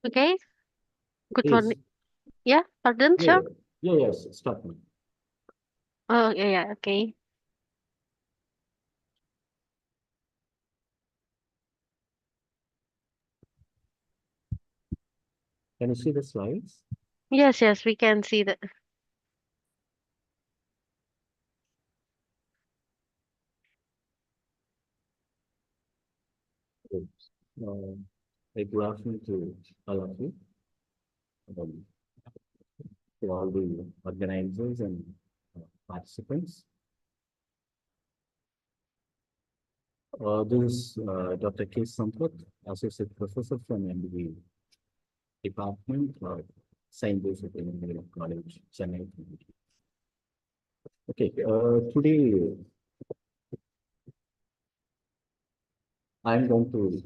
Okay, good Yes. morning. Yeah, pardon, Yeah, sir. yeah. Yeah, yes. Start now. Oh, yeah, yeah, okay. Can you see the slides? Yes, yes, we can see that. Good. Good afternoon to all of you, um, to all the organizers and participants. This is Dr. K. Sampath, Associate Professor from MBA Department of St. Joseph Engineering College, Chennai. Okay, today I'm going to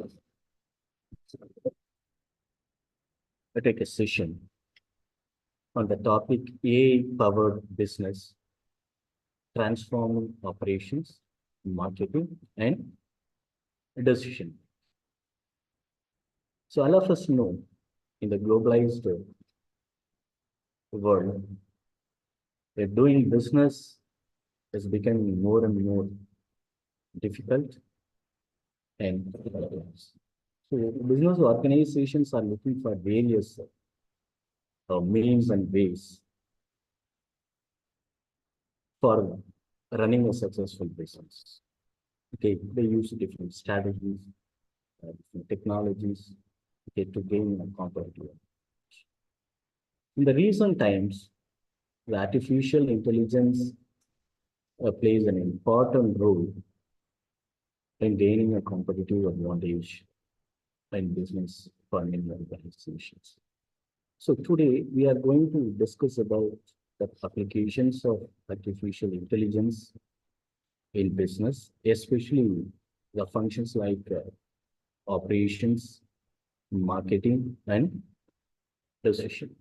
take a session on the topic AI-powered business, transforming operations, marketing, and decision. So all of us know in the globalized world, that doing business is becoming more and more difficult and so business organizations are looking for various means and ways for running a successful business. Okay, they use different strategies, different technologies, okay, to gain a competitive advantage. In the recent times, the artificial intelligence plays an important role in gaining a competitive advantage in business for many organizations. So today we are going to discuss about the applications of artificial intelligence in business, especially the functions like operations, marketing, and decision.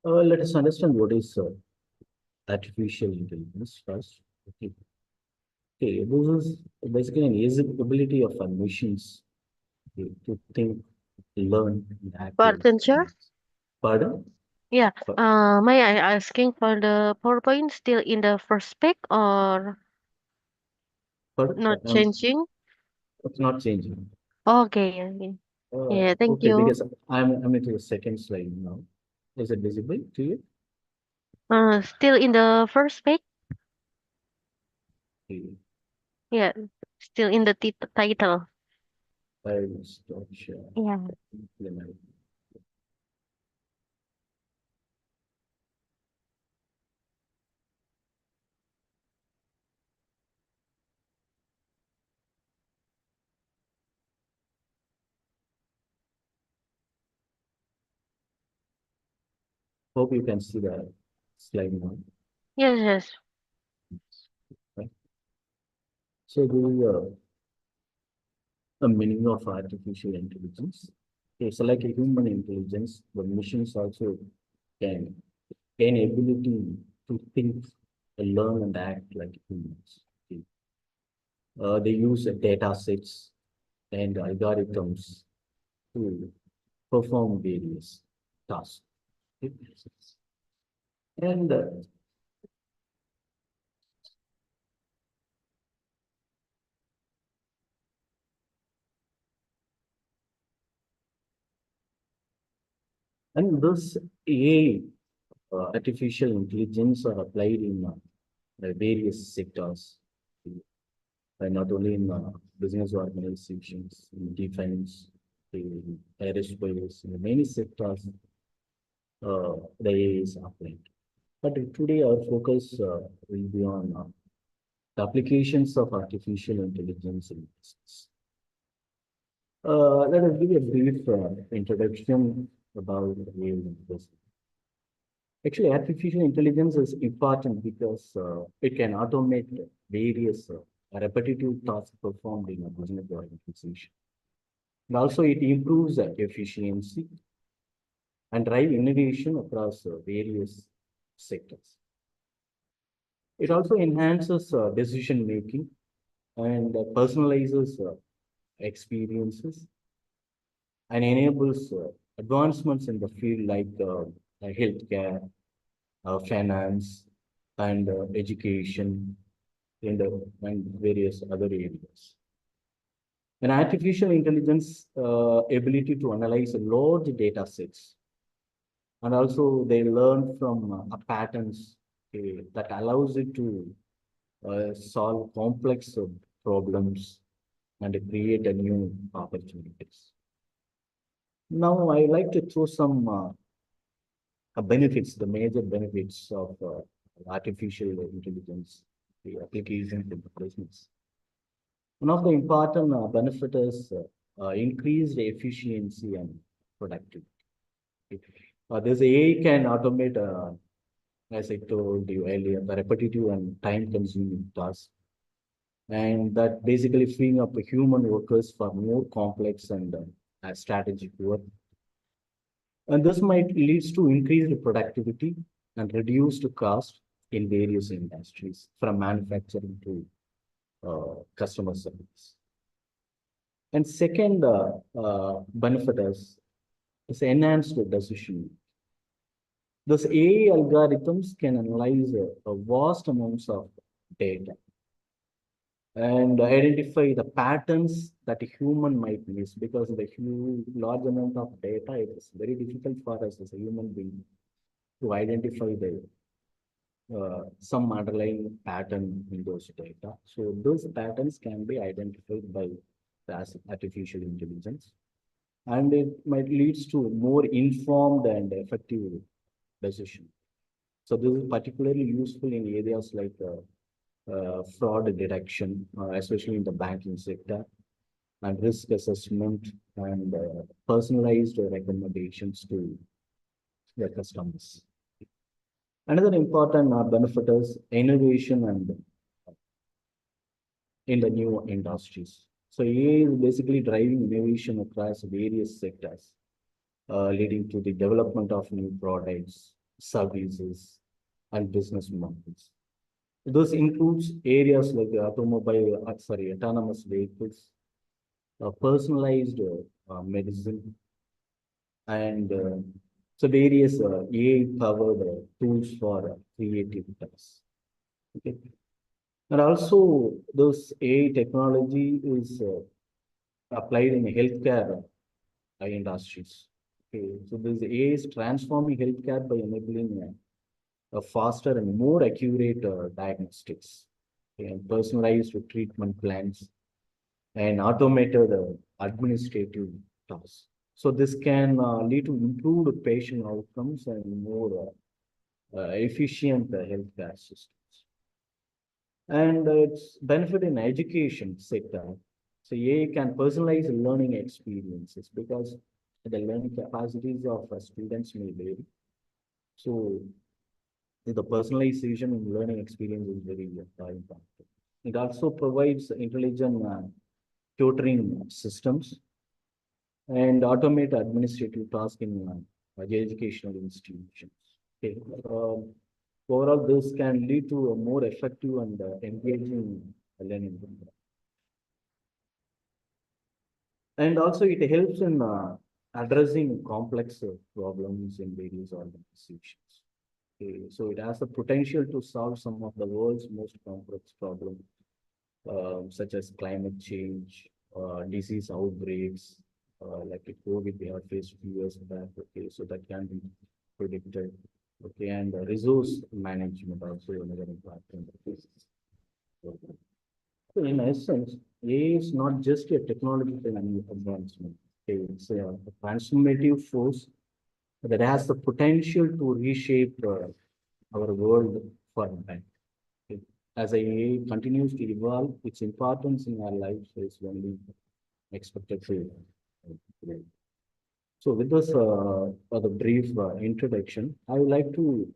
Let us understand what is artificial intelligence first. Okay. Okay, this is basically an easy ability of our machines to think, learn, and act like Pardon, sir. humans. Pardon? Yeah. Pa- May I asking for the PowerPoint still in the first pick or Pardon? not changing? It's not changing. Okay, okay. Yeah, thank Okay, you. because I'm into the second slide now. Is it visible to you? Still in the first pick? Okay, Yeah, still in the title. I will stop share. Yeah. Implement. Hope you can see the slide now. Yes, yes. Right? So the meaning of artificial intelligence. It's like a human intelligence, but machines also can gain ability to think, learn, and act like humans. Okay. They use data sets and algorithms to perform various tasks. Okay. And this AI, artificial intelligence, are applied in various sectors, not only in business organizations, in defense, in aerospace, in many sectors, the AI is applied. But today our focus will be on the applications of artificial intelligence in business. Let us give a brief introduction about AI in business. Actually, artificial intelligence is important because it can automate various repetitive tasks performed in a business organization. And also, it improves efficiency and drive innovation across various sectors. It also enhances decision making and personalizes experiences and enables advancements in the field like healthcare, finance, and education, and various other areas. And artificial intelligence ability to analyze large data sets, and also they learn from patterns that allows it to solve complex problems and create a new opportunities. Now, I like to throw some benefits, the major benefits of artificial intelligence, the applications in the business. One of the important benefit is increased efficiency and productivity. This AI can automate, as I told you earlier, the repetitive and time-consuming tasks, and that basically freeing up human workers for more complex and strategic work. And this might lead to increased productivity and reduced cost in various industries, from manufacturing to customer service. And second benefit is enhanced decision. Thus, AI algorithms can analyze a vast amounts of data and identify the patterns that a human might miss, because the huge large amount of data, it is very difficult for us as a human being to identify the some underlying pattern in those data. So those patterns can be identified by the artificial intelligence, and it might lead to more informed and effective decision. So this is particularly useful in areas like fraud detection, especially in the banking sector, and risk assessment, and personalized recommendations to the customers. Another important benefit is innovation and in the new industries. So AI is basically driving innovation across various sectors, leading to the development of new products, services, and business models. This includes areas like autonomous vehicles, personalized medicine, and so various AI-powered tools for creative tasks. Okay. And also, this AI technology is applied in healthcare industries. Okay. So this AI is transforming healthcare by enabling a faster and more accurate diagnostics, and personalized treatment plans, and automated administrative tasks. So this can lead to improved patient outcomes and more efficient healthcare systems. And its benefit in education sector. So AI can personalize learning experiences, because the learning capacities of students may vary. So the personalization in learning experience is very important. It also provides intelligent tutoring systems and automate administrative tasks in educational institutions. Okay. Overall, this can lead to a more effective and engaging learning. And also, it helps in addressing complex problems in various organizations. Okay. So it has the potential to solve some of the world's most complex problems, such as climate change, disease outbreaks, like a COVID we have faced few years back. Okay, so that can be predicted. Okay, and resource management also another important. So in essence, AI is not just a technological advancement. Okay, it's a transformative force that has the potential to reshape our world for the better. As AI continues to evolve, its importance in our lives is only expected to grow. So with this the brief introduction, I would like to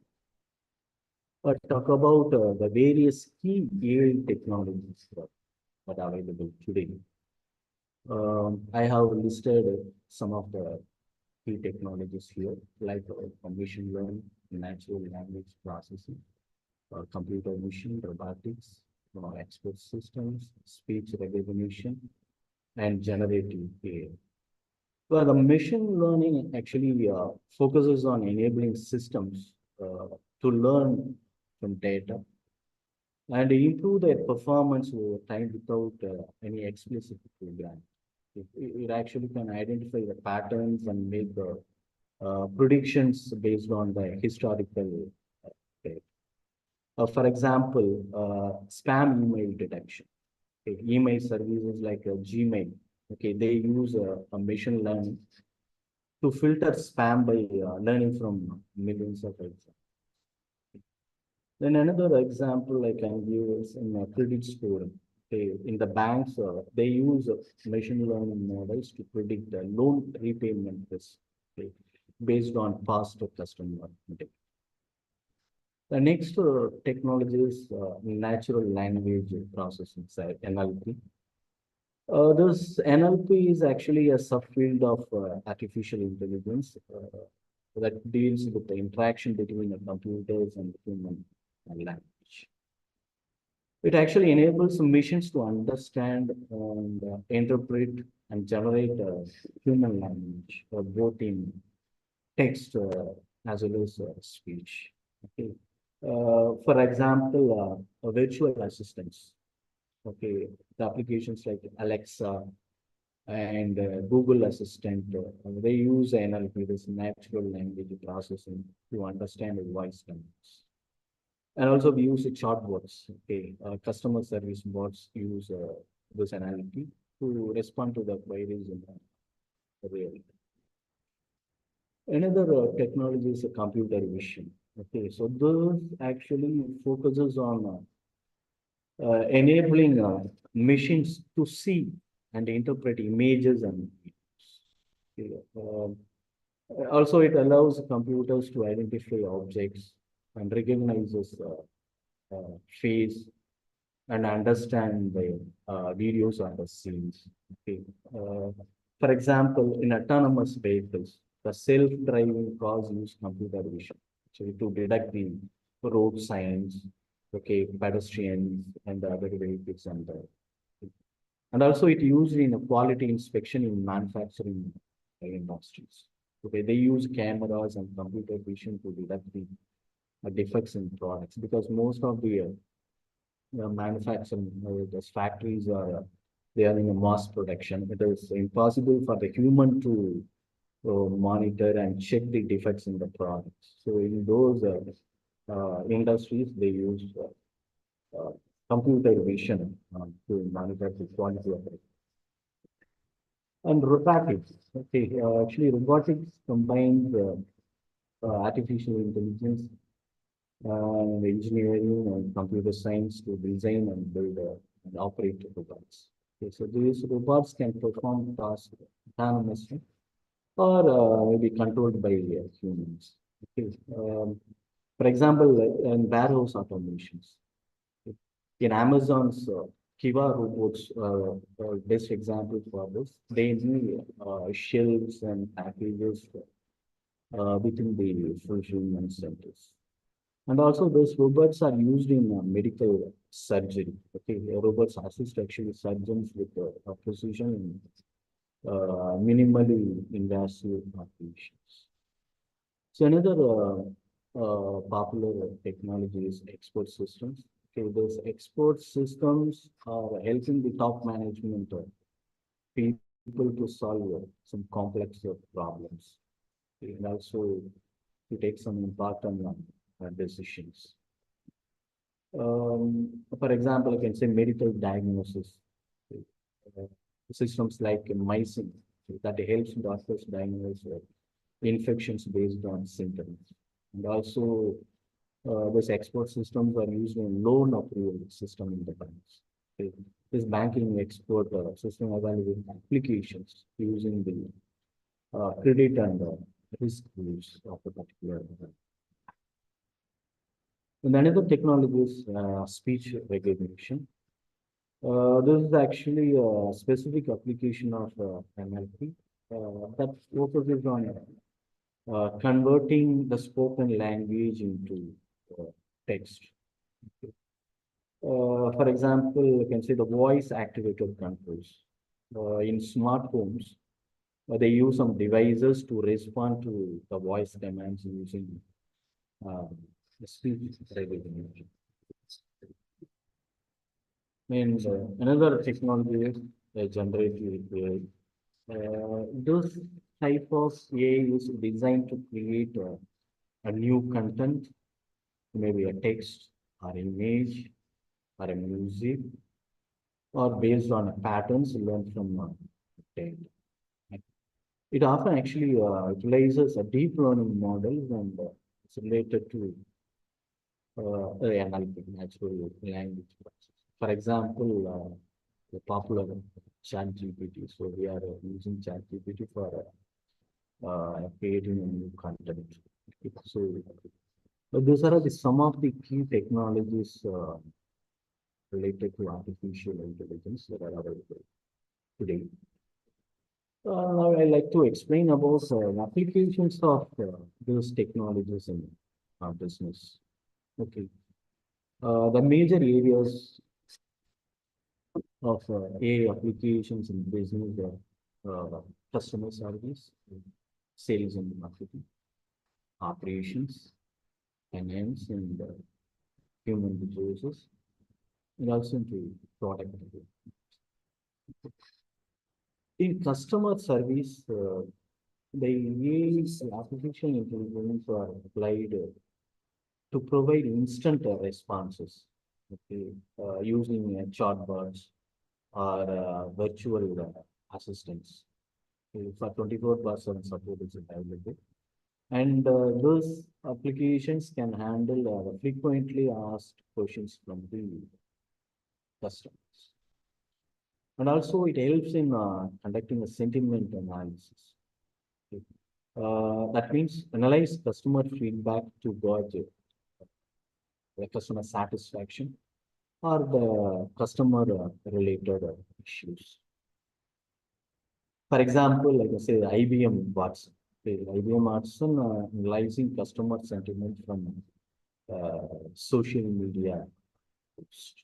talk about the various key AI technologies that are available today. I have listed some of the key technologies here, like machine learning, natural language processing, computer vision, robotics, expert systems, speech recognition, and generative AI. Well, the machine learning actually focuses on enabling systems to learn from data and improve their performance over time without any explicit program. It actually can identify the patterns and make the predictions based on the historical data. For example, spam email detection. Okay, email services like Gmail, okay, they use a machine learning to filter spam by learning from millions of examples. Then another example I can give is in credit scoring. Okay, in the banks, they use machine learning models to predict the loan repayment risk, okay, based on past customer data. The next technology is natural language processing, NLP. This NLP is actually a subfield of artificial intelligence that deals with the interaction between the computers and human language. It actually enables machines to understand and interpret and generate human language, both in text as well as speech. Okay. For example, virtual assistants. Okay, the applications like Alexa and Google Assistant, they use NLP, this natural language processing, to understand voice commands. And also we use chatbots. Okay, customer service bots use this NLP to respond to the queries in real time. Another technology is computer vision. Okay, so this actually focuses on enabling machines to see and interpret images and videos. Okay, also, it allows computers to identify objects and recognizes face and understand the videos or the scenes. Okay. For example, in autonomous vehicles, the self-driving cars use computer vision actually to detect the road signs, okay, pedestrians and the other vehicles and also it used in a quality inspection in manufacturing industries. Okay, they use cameras and computer vision to detect the defects in products because most of the manufacturing those factories are they are in a mass production. It is impossible for the human to monitor and check the defects in the products. So in those industries, they use computer vision to monitor the quality of it. And robotics. Okay, actually, robotics combines artificial intelligence and engineering and computer science to design and build and operate robots. Okay, so these robots can perform tasks autonomously or maybe controlled by humans. Okay. For example, in warehouse automations, in Amazon's Kiva robots are best example for this. They need shelves and packages within the fulfillment centers. And also those robots are used in medical surgery. Okay, robots assist actually surgeons with precision and minimally invasive operations. So another popular technology is export systems. Okay, those export systems are helping the top management people to solve some complex problems and also to take some important decisions. For example, I can say medical diagnosis. Uh, Systems like MySim that helps doctors diagnose infections based on symptoms. And also, these export systems are used in loan approval system in the banks. Okay. This banking export system evaluates applications using the credit and risk rules of a particular. And another technology is speech recognition. This is actually a specific application of NLP that focuses on converting the spoken language into text. For example, you can say the voice activated controls. In smart homes, they use some devices to respond to the voice commands using uh, the speech recognition. And another technology is generative AI. This type of AI is designed to create a new content, maybe a text or image or a music, or based on patterns learned from data. It often actually utilizes a deep learning models and it's related to analytic natural language process. For example, the popular ChatGPT. So we are using ChatGPT for creating a new content. So these are some of the key technologies related to artificial intelligence that are available today. Now I like to explain about applications of those technologies in our business. Okay. The major areas of AI applications in business are customer service, sales and marketing, operations, finance, and human resources, and also into product development. In customer service, the AI artificial intelligence are applied to provide instant responses, okay, using chatbots or virtual assistants. Okay, for 24/7 support is available. And those applications can handle frequently asked questions from the customers. And also it helps in conducting a sentiment analysis. Okay. That means analyze customer feedback to gauge the customer satisfaction or the customer related issues. For example, like I say, the IBM Watson. Okay, IBM Watson analyzing customer sentiment from social media posts.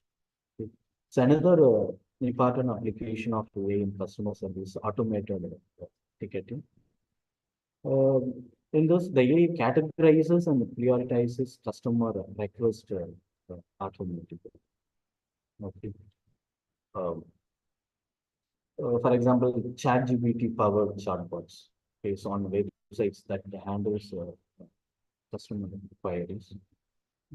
Okay. It's another important application of AI in customer service, automated ticketing. In this, the AI categorizes and prioritizes customer requests automatically. Okay. Um, for example, ChatGPT powered chatbots based on websites that handles customer queries,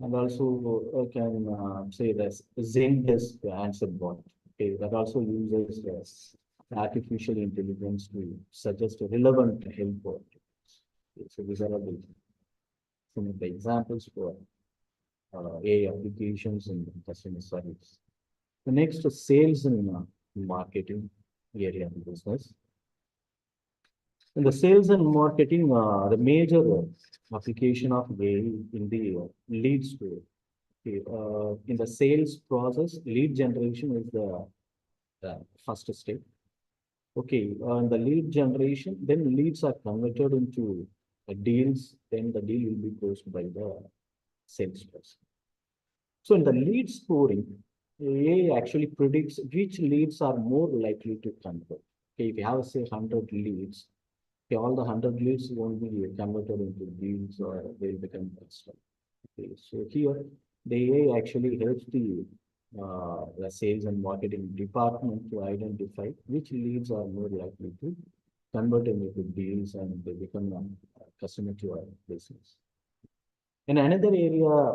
and also can say this Zendesk answer bot. Okay, that also uses artificial intelligence to suggest relevant help. Okay, so these are some of the examples for AI applications in customer service. The next is sales and marketing area of business. In the sales and marketing, the major application of AI in the lead store. Okay, in the sales process, lead generation is the first step. Okay, the lead generation, then leads are converted into deals, then the deal will be closed by the salesperson. So in the lead scoring, AI actually predicts which leads are more likely to convert. Okay, if you have say 100 leads, okay, all the 100 leads won't be converted into deals or they'll become custom. Okay, so here the AI actually helps the sales and marketing department to identify which leads are more likely to convert into deals and they become a customer to our business. In another area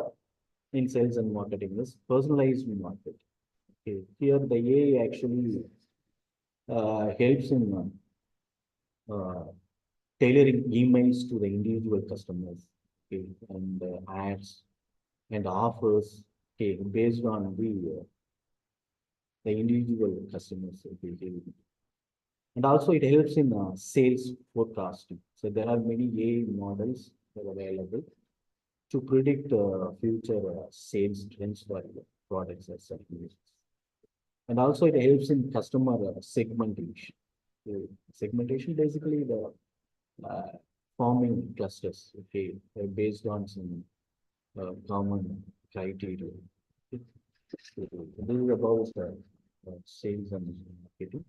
in sales and marketing is personalized marketing. Okay, here the AI actually helps in uh, tailoring emails to the individual customers, okay, and ads and offers, okay, based on the individual customers behavior. And also it helps in sales forecasting. So there are many AI models that are available to predict future sales trends for products or services. And also it helps in customer segmentation. Segmentation basically the uh, forming clusters, okay, based on some common criteria. So this is about sales and marketing.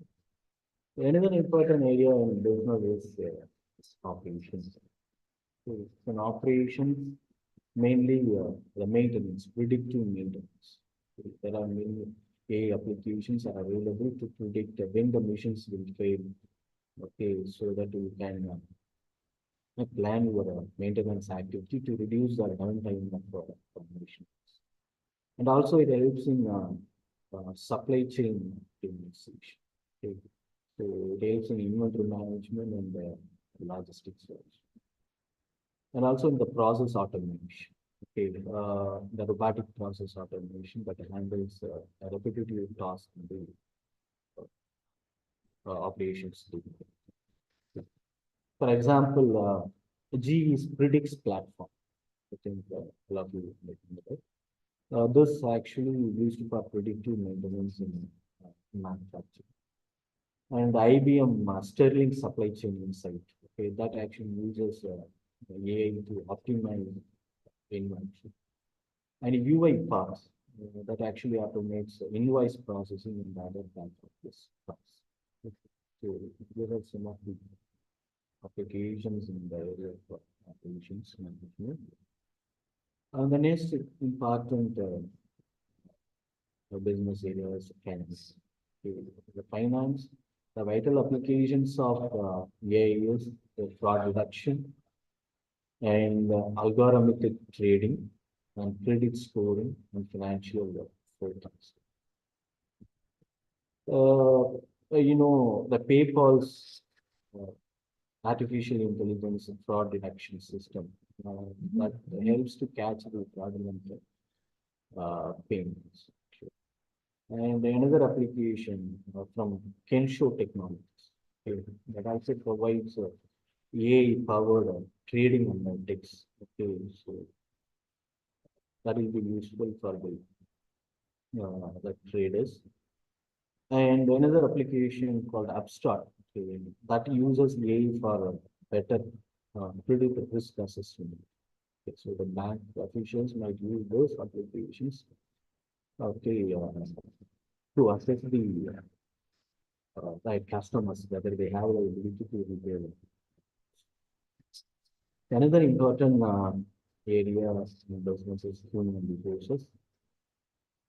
Another important area in business is operations. So in operations, mainly the maintenance, predictive maintenance. So there are many AI applications are available to predict when the machines will fail. Okay, so that you can plan your maintenance activity to reduce the downtime of machines. And also it helps in supply chain optimization. Okay. So it helps in inventory management and logistics also. And also in the process automation. Okay, the robotic process automation that handles a repetitive task in the operations. For example, GE's predicts platform. I think all of you may know that. This actually used for predictive maintenance in manufacturing. And IBM Sterling Supply Chain Insight. Okay, that actually uses AI to optimize inventory. And UI parts that actually automates invoice processing in the other back office parts. So these are some of the applications in the area of operations management. The next important business areas finance. The finance, the vital applications of AI is the fraud reduction and algorithmic trading and credit scoring and financial forecast. The PayPal's uh, artificial intelligence and fraud detection system that helps to catch the fraudulent payments. And another application from Kensho Technologies, okay, that also provides AI-powered trading analytics. Okay, so that will be useful for the traders. And another application called Abstract, okay, that uses AI for better predict risk assessment. Okay, so the bank officials might use those applications, okay, to assess the right customers, whether they have the ability to repay. Another important area in business is human resources.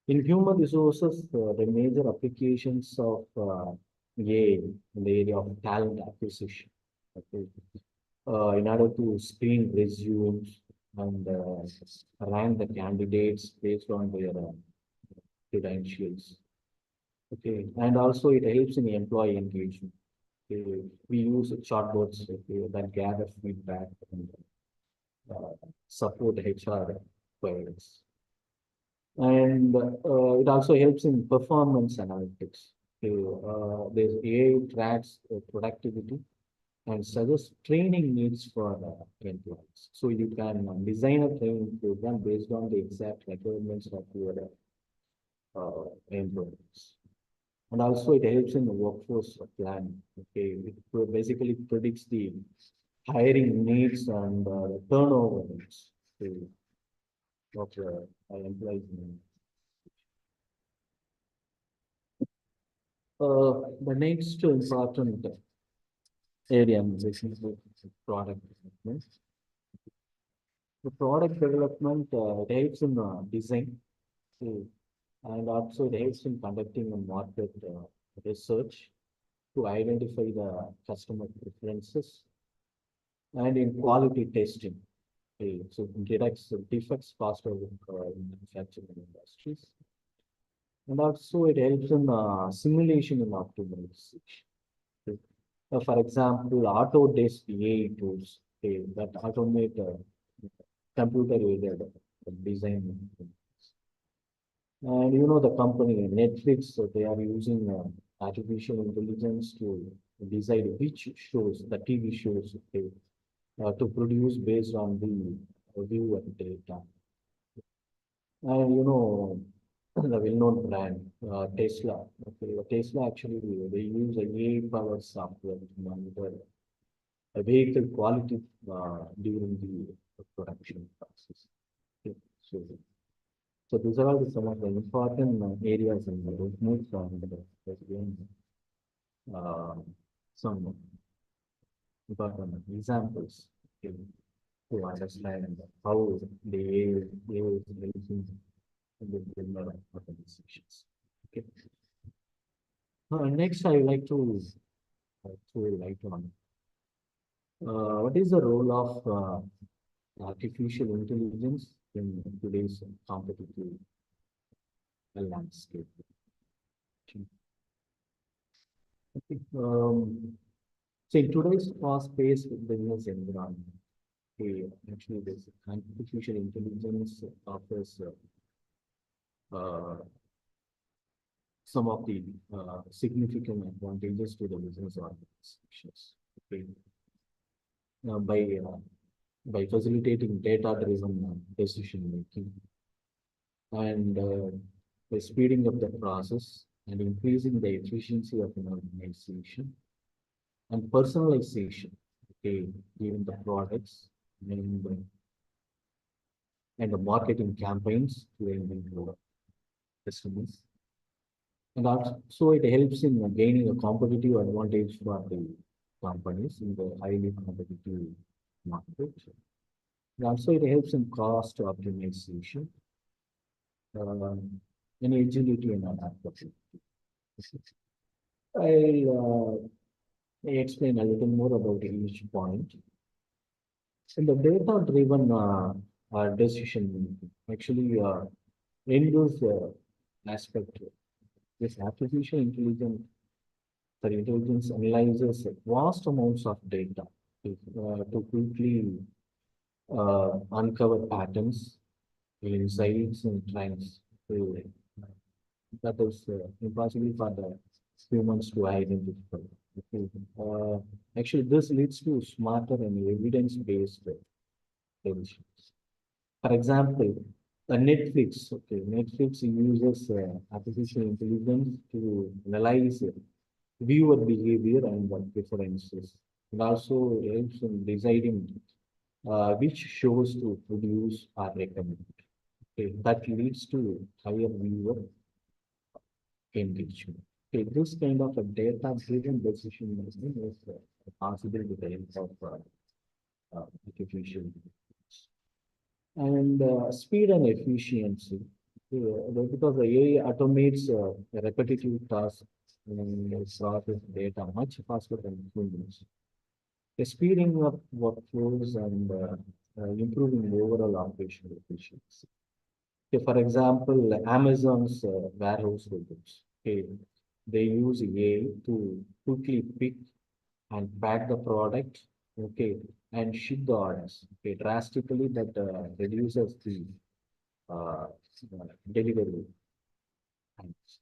In human resources, the major applications of AI in the area of talent acquisition. Okay. In order to screen resumes and rank the candidates based on their credentials. Okay, and also it helps in employee engagement. Okay. We use chatbots, okay, that gather feedback and support HR queries. And it also helps in performance analytics. Okay. There's AI tracks productivity and suggests training needs for employees. So you can design a training program based on the exact requirements of your employees. And also it helps in the workforce planning. Okay, it basically predicts the hiring needs and the turnover needs of the employees. The next important area in business is product development. The product development it helps in design, and also it helps in conducting a market research to identify the customer preferences and in quality testing. Okay, so it detects defects faster in manufacturing industries. And also it helps in simulation and optimization. Okay. For example, Autodesk AI tools that automate computer-aided design. And the company Netflix, so they are using artificial intelligence to decide which shows, the TV shows, to produce based on the viewer data. And the well-known brand, Tesla. Okay, Tesla actually they use a AI-powered software to monitor a vehicle quality during the production process. Okay, so these are all some of the important areas in the business and there's again, some important examples okay, to understand how the AI is helping the business organizations. Okay. Next, I would like to write on what is the role of artificial intelligence in today's competitive landscape. Okay. So in today's fast-paced business environment, actually this artificial intelligence offers some of the significant advantages to the business organizations. Okay. Now, by facilitating data-driven decision making and by speeding up the process and increasing the efficiency of an organization and personalization, okay, even the products and the marketing campaigns to the customers. And also it helps in gaining a competitive advantage for the companies in the highly competitive market. And also it helps in cost optimization, and agility and adaptability. I'll explain a little more about each point. In the data-driven decision making, actually, in this aspect, this artificial intelligence analyzes vast amounts of data to quickly uncover patterns, insights, and trends. That is impossible for the humans to identify. Okay. Actually, this leads to smarter and evidence-based decisions. For example, Netflix uses artificial intelligence to analyze viewer behavior and preferences, and also helps in deciding which shows to produce or recommend. Okay, that leads to higher viewer engagement. Okay, this kind of a data-driven decision making is possible with the help of artificial intelligence. And speed and efficiency, because the AI automates repetitive tasks and process data much faster than humans. Speeding up workflows and improving overall operational efficiency. Okay, for example, Amazon's warehouse robots. Okay, they use AI to quickly pick and pack the product. Okay, and ship the orders. Okay, drastically that reduces the uh, delivery times.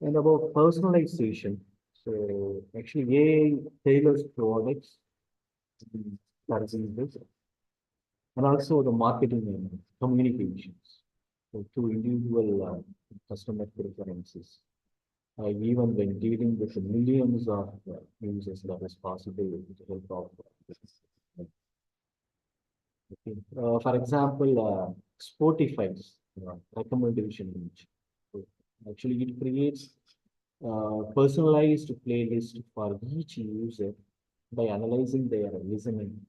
And about personalization, so actually AI tailors products for users and also the marketing and communications to individual customer preferences. Even when dealing with millions of users, that is possible with the help of okay. For example, Spotify's recommendation engine. So actually, it creates personalized playlist for each user by analyzing their listening.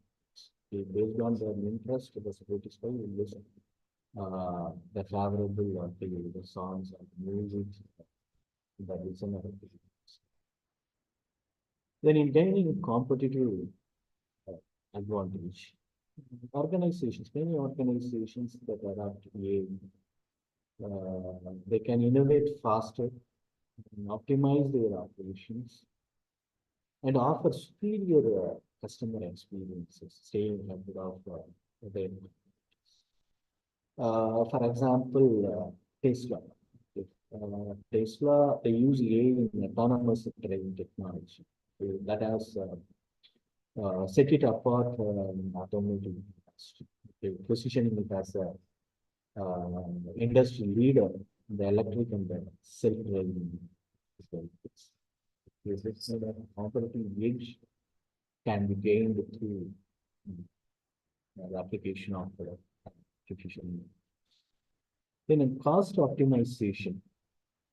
Okay, based on their interest, the Spotify will listen the favorable the songs and music that listen. Then in gaining competitive uh, advantage, many organizations that adopt AI, they can innovate faster and optimize their operations and offer superior customer experiences, staying ahead of their for example, Tesla. Tesla, they use AI in autonomous driving technology. That has set it apart in automotive industry. Positioning it as a industry leader in the electric and the self-driving vehicles. This is a competitive edge can be gained through the application of artificial intelligence. Then in cost optimization,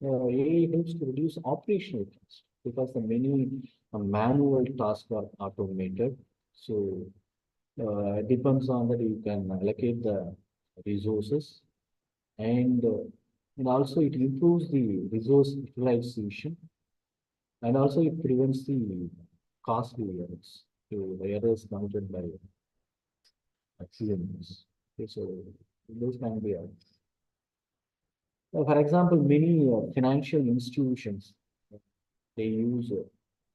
AI helps to reduce operational costs because the many manual tasks are automated. So it depends on that you can allocate the resources and also it improves the resource utilization and also it prevents the costly errors, so the errors committed by humans. Okay, so those can be for example, many financial institutions they use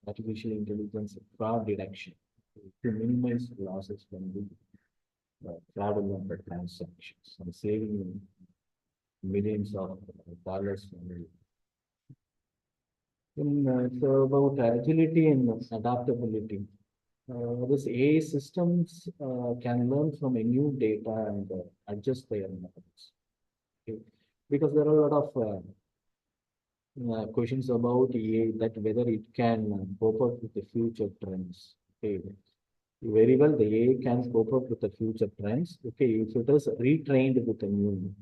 artificial intelligence fraud detection to minimize losses from the fraudulent transactions and saving millions of dollars from the so about agility and adaptability. This AI systems can learn from a new data and adjust their methods. Okay. Because there are a lot of questions about AI that whether it can cope up with the future trends. Okay. Very well, the AI can cope up with the future trends. Okay, if it is retrained with the new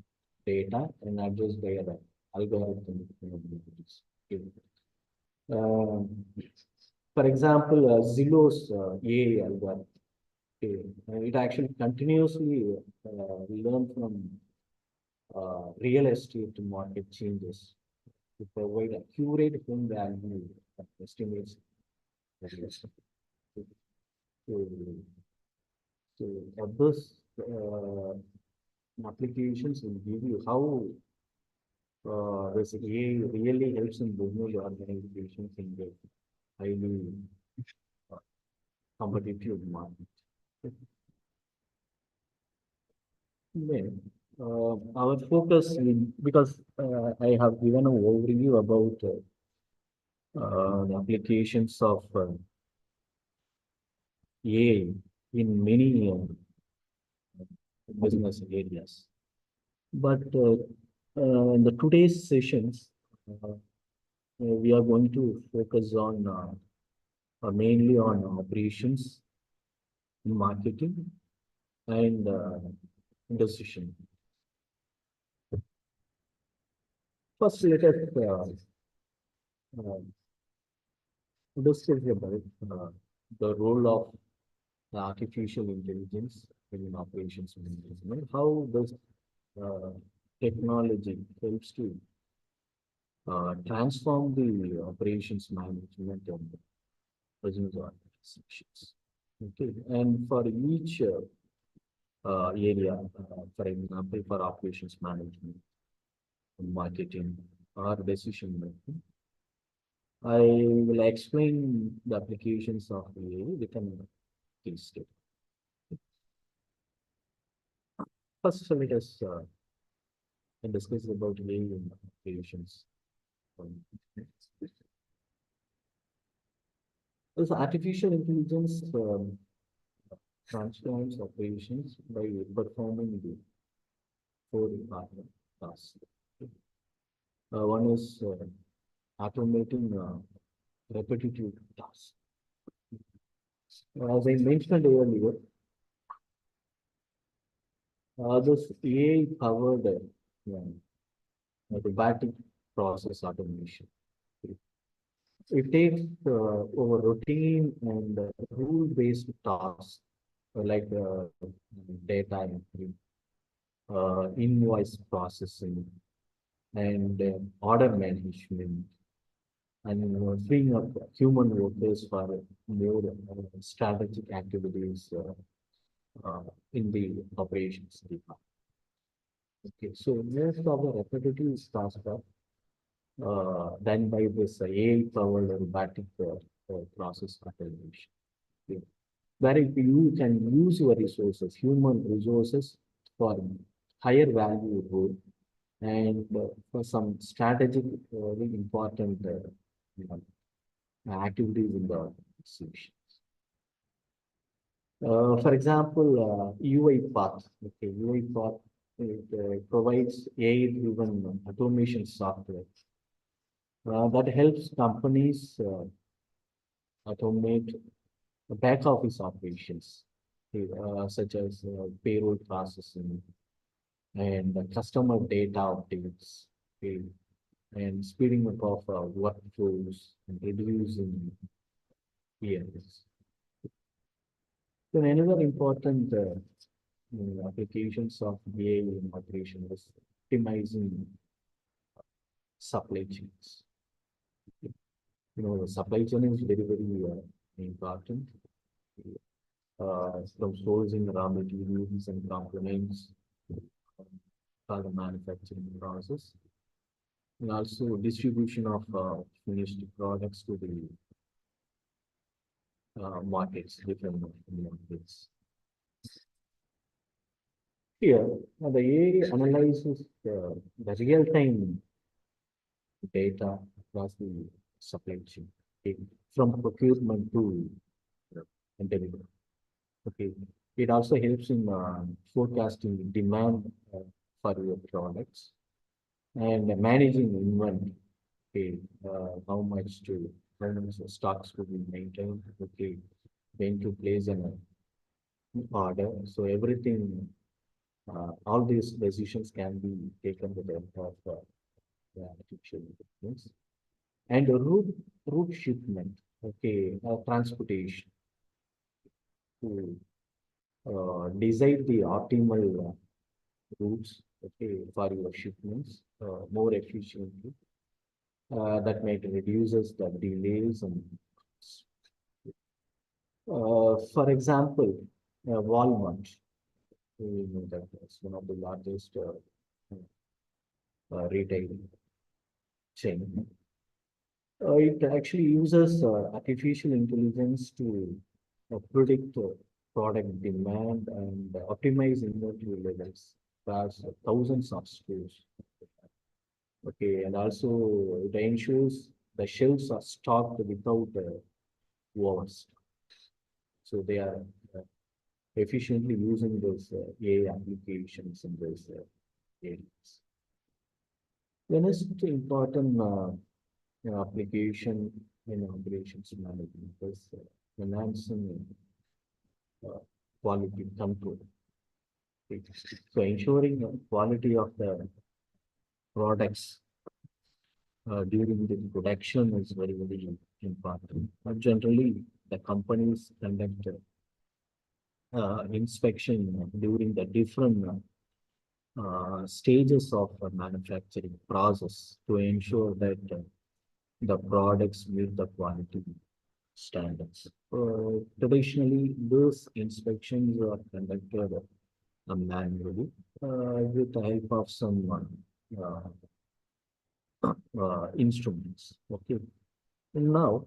data and adjust their algorithm. Okay. For example, Zillow's AI algorithm. Okay. It actually continuously learn from real estate market changes to provide accurate home value estimates. So, others applications will give you how this AI really helps in business organizations in the highly competitive market. Then, our focus in, because I have given an overview about the applications of AI in many business areas. But in the today's sessions, we are going to focus on mainly on operations, marketing, and decision. First, let us discuss about the role of artificial intelligence in operations management. How does technology helps to transform the operations management and business organizations. Okay, and for each area, for example, for operations management, marketing, or decision making, I will explain the applications of AI with a case study. First, let us discuss about AI in operations. This artificial intelligence transforms operations by performing the four important tasks. One is automating repetitive tasks. As I mentioned earlier, this AI-powered robotic process automation. It takes over routine and rule-based tasks like data entry, invoice processing, and order management, and freeing up human workers for more strategic activities in the operations department. Okay, so most of the repetitive tasks are done by this AI-powered robotic process automation. Okay. Where if you can use your resources, human resources, for higher value role and for some strategic, very important you activities in the solution. For example, UI path. Okay, UI path, it provides AI-driven automation software that helps companies automate back office operations, okay, such as payroll processing and customer data updates, okay, and speeding up of workflows and reducing errors. Then another important applications of AI in operation is optimizing supply chains. The supply chain is very, very important. From sourcing raw materials and components for the manufacturing process, and also distribution of finished products to the markets, different markets. Here, the AI analyzes the real-time data across the supply chain, okay, from procurement to delivery. Okay, it also helps in forecasting demand for your products and managing inventory. Okay, how much stocks to be maintained. Okay, when to place an order. So everything, all these decisions can be taken with the help of the artificial intelligence. And route shipment. Okay, transportation to decide the optimal routes, okay, for your shipments more efficiently. That might reduces the delays and for example, Walmart, we know that it's one of the largest retail chain. It actually uses artificial intelligence to predict product demand and optimize inventory levels across thousands of stores. Okay, and also it ensures the shelves are stocked without warmest. So they are efficiently using those AI applications in those areas. The next important application in operations management is enhancing quality control. Okay. So ensuring the quality of the products during the production is very, very important. But generally, the companies conduct inspection during the different stages of manufacturing process to ensure that the products meet the quality standards. Traditionally, those inspections are conducted manually with the help of some instruments. Okay, and now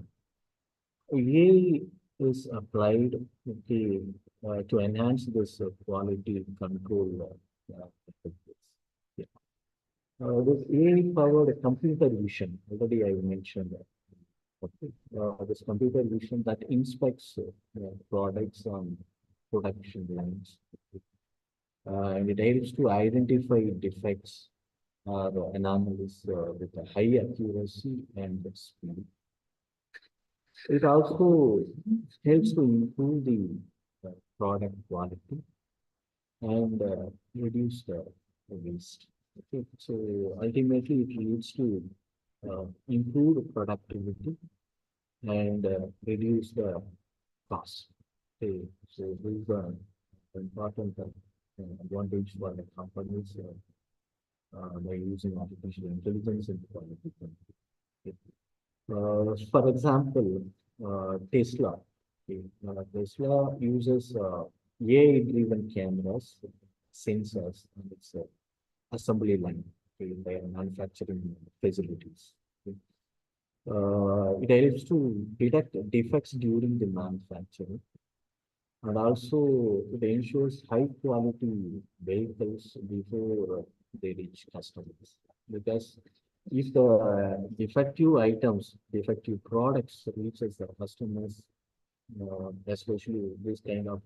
AI is applied, okay, to enhance this quality control. Yeah. This AI-powered computer vision, already I mentioned that. Okay. This computer vision that inspects products on production lines. And it helps to identify defects or anomalies with a high accuracy and speed. It also helps to improve the product quality and reduce the waste. Okay. So ultimately, it leads to improve productivity and reduce the cost. Okay. So this is the important advantage for the companies by using artificial intelligence in quality control. Okay. For example, Tesla. Okay. Tesla uses AI-driven cameras, sensors, and its assembly line in their manufacturing facilities. Okay. It helps to detect defects during the manufacture, and also it ensures high quality vehicles before they reach customers. Because if the defective items, defective products reaches the customers, especially this kind of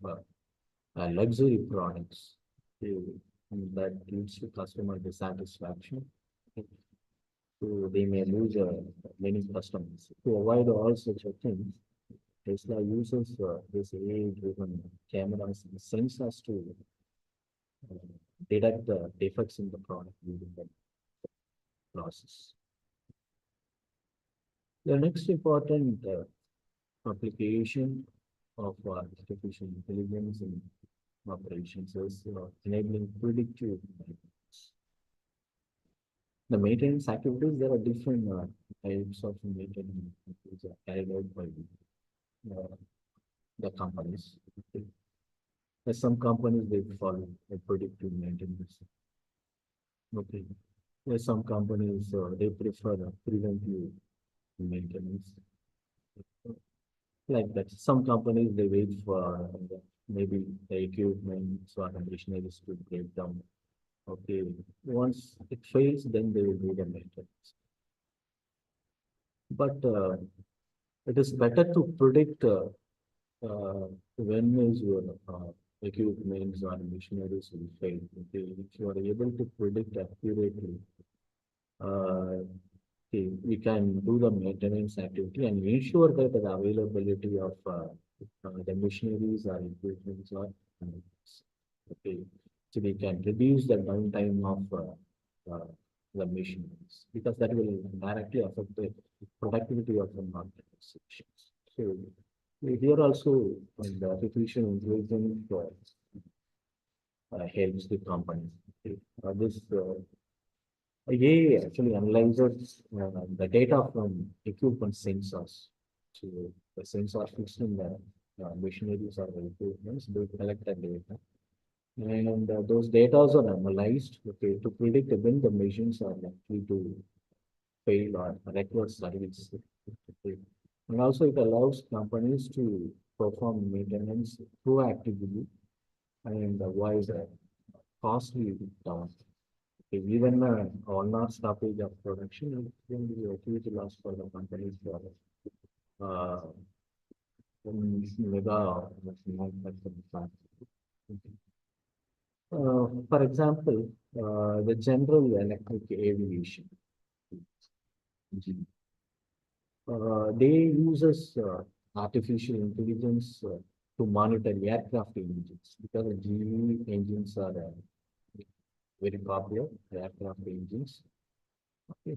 luxury products, that leads to customer dissatisfaction. So they may lose many customers. To avoid all such a things, Tesla uses this AI-driven cameras and sensors to uh, detect the defects in the product during the process. The next important application of artificial intelligence in operations is enabling predictive maintenance. The maintenance activities, there are different types of maintenance activities carried out by uh, the companies. There's some companies they follow a predictive maintenance. Okay. There's some companies they prefer preventive maintenance. Like that. Some companies they wait for maybe the equipment or the machineries to break down. Okay. Once it fails, then they will do the maintenance. But it is better to predict when is your equipment or machineries will fail. Okay. If you are able to predict accurately, uh, okay, we can do the maintenance activity and ensure that the availability of the machineries or equipment are okay. So we can reduce the downtime of the machineries because that will directly affect the productivity of the market sections. So here also the artificial intelligence helps the company. Okay. This AI actually analyzes the data from equipment sensors. So the sensors fixed in the machineries or the equipments, they collect the data. And those data are analyzed, okay, to predict when the machines are likely to fail or require service. Okay. And also it allows companies to perform maintenance proactively and avoid costly downtime. Okay, even on not stoppage of production, it can be a huge loss for the companies for uh, mega manufacturing plants. For example, the General Electric Aviation, they uses artificial intelligence to monitor aircraft engines because the GE engines are very popular aircraft engines. Okay.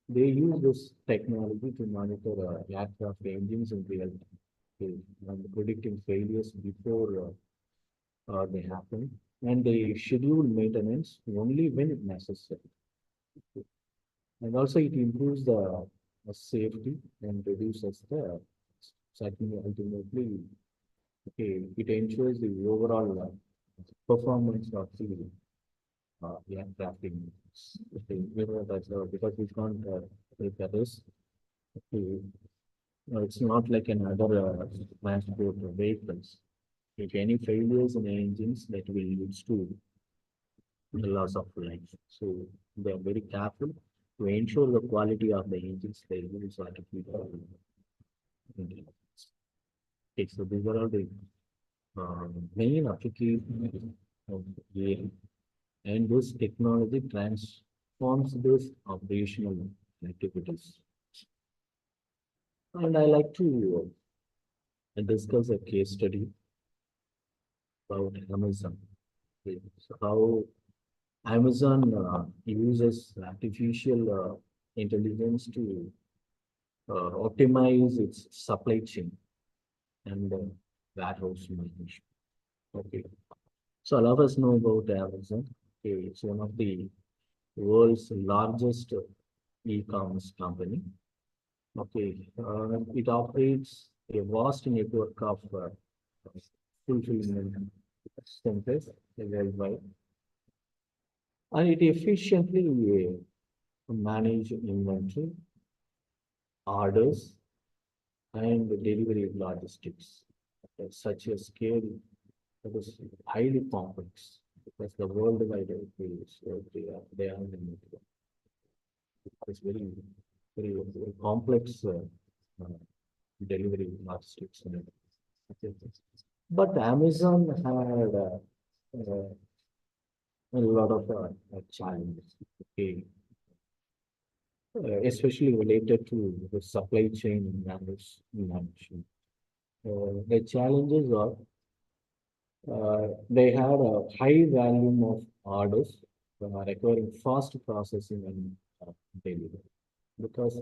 They use this technology to monitor aircraft engines in real time, okay, and predicting failures before they happen, and they schedule maintenance only when necessary. Okay. And also it improves the safety and reduces the certainly ultimately okay, it ensures the overall performance of the aircraft engines. Okay, that's because we can't take that risk. Okay, it's not like another transport vehicles. If any failures in the engines, that will lead to the loss of life. So they are very careful to ensure the quality of the engines they use artificial intelligence. Okay, so these are all the main applications of AI, and this technology transforms these operational activities. And I like to discuss a case study about Amazon. Okay, so how Amazon uses artificial intelligence to optimize its supply chain and warehouse management. Okay, so all of us know about Amazon. Okay, it's one of the world's largest e-commerce company. Okay, it operates a vast network of fulfillment centers worldwide, and it efficiently manage inventory orders and delivery logistics at such a scale that is highly complex because the worldwide is they are limited. It's very complex delivery logistics. Okay. But Amazon had a lot of challenges, okay, especially related to the supply chain management. The challenges are they had a high volume of orders requiring fast processing and delivery. Because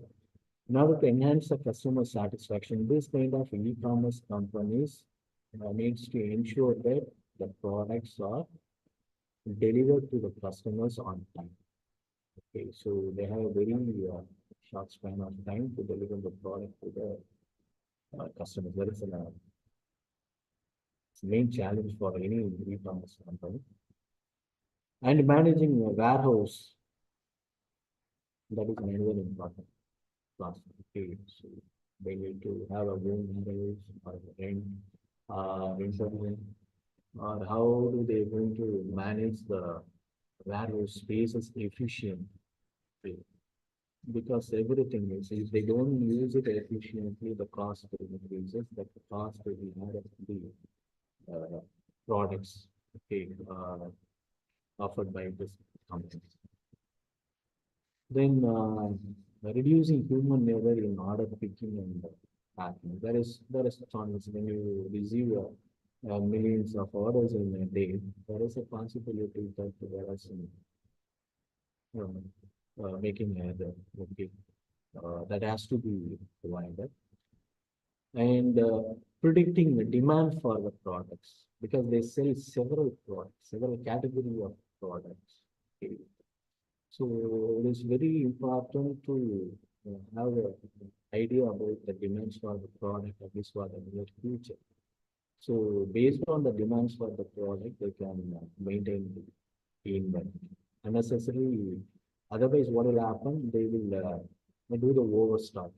in order to enhance the customer satisfaction, this kind of e-commerce companies needs to ensure that the products are delivered to the customers on time. Okay, so they have a very short span of time to deliver the product to the customers. That is a main challenge for any e-commerce company. And managing a warehouse, that is another important task. Okay, so they need to have a own warehouse or rent, rental, or how do they going to manage the warehouse spaces efficiently? Because everything is, if they don't use it efficiently, the cost will increases, the cost will be added to the products, okay, offered by this company. Then reducing human error in order picking and packing. There is a chance when you receive millions of orders in a day, there is a possibility that there are some making error. Okay, that has to be provided. And predicting the demand for the products because they sell several products, several category of products. Okay. So it is very important to have an idea about the demands for the product, at least for the near future. So based on the demands for the product, they can maintain the inventory. Unnecessarily, otherwise what will happen? They will do the overstock.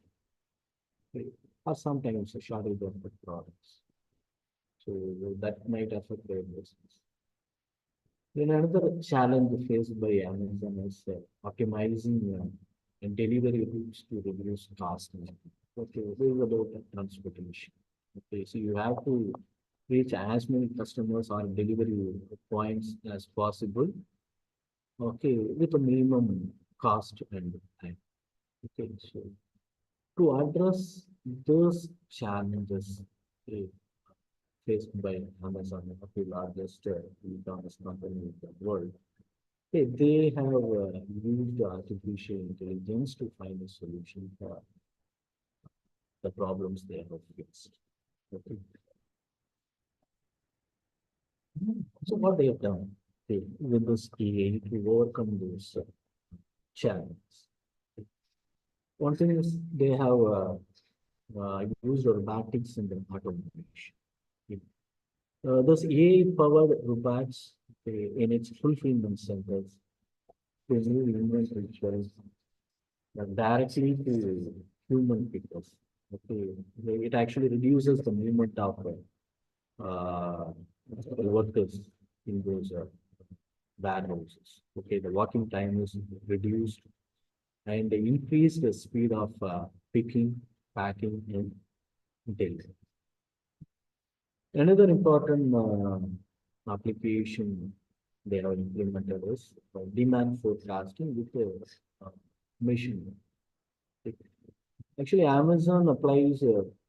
Okay. Or sometimes a shortage of the products. So that might affect their business. Then another challenge faced by Amazon is optimizing delivery routes to reduce cost. Okay, this is about transportation. Okay, so you have to reach as many customers or delivery points as possible. Okay, with a minimum cost and time. Okay, so to address those challenges faced by Amazon, one of the largest e-commerce company in the world, they have used artificial intelligence to find a solution for the problems they have faced. Okay. So what they have done with this AI to overcome those challenges. One thing is they have used robotics in the automation. Those AI-powered robots in its fulfillment centers to move inventory choice directly to human pickers. Okay, it actually reduces the movement of workers in those warehouses. Okay, the working time is reduced and increase the speed of picking, packing, and delivery. Another important application they have implemented is demand forecasting with machine learning. Actually, Amazon applies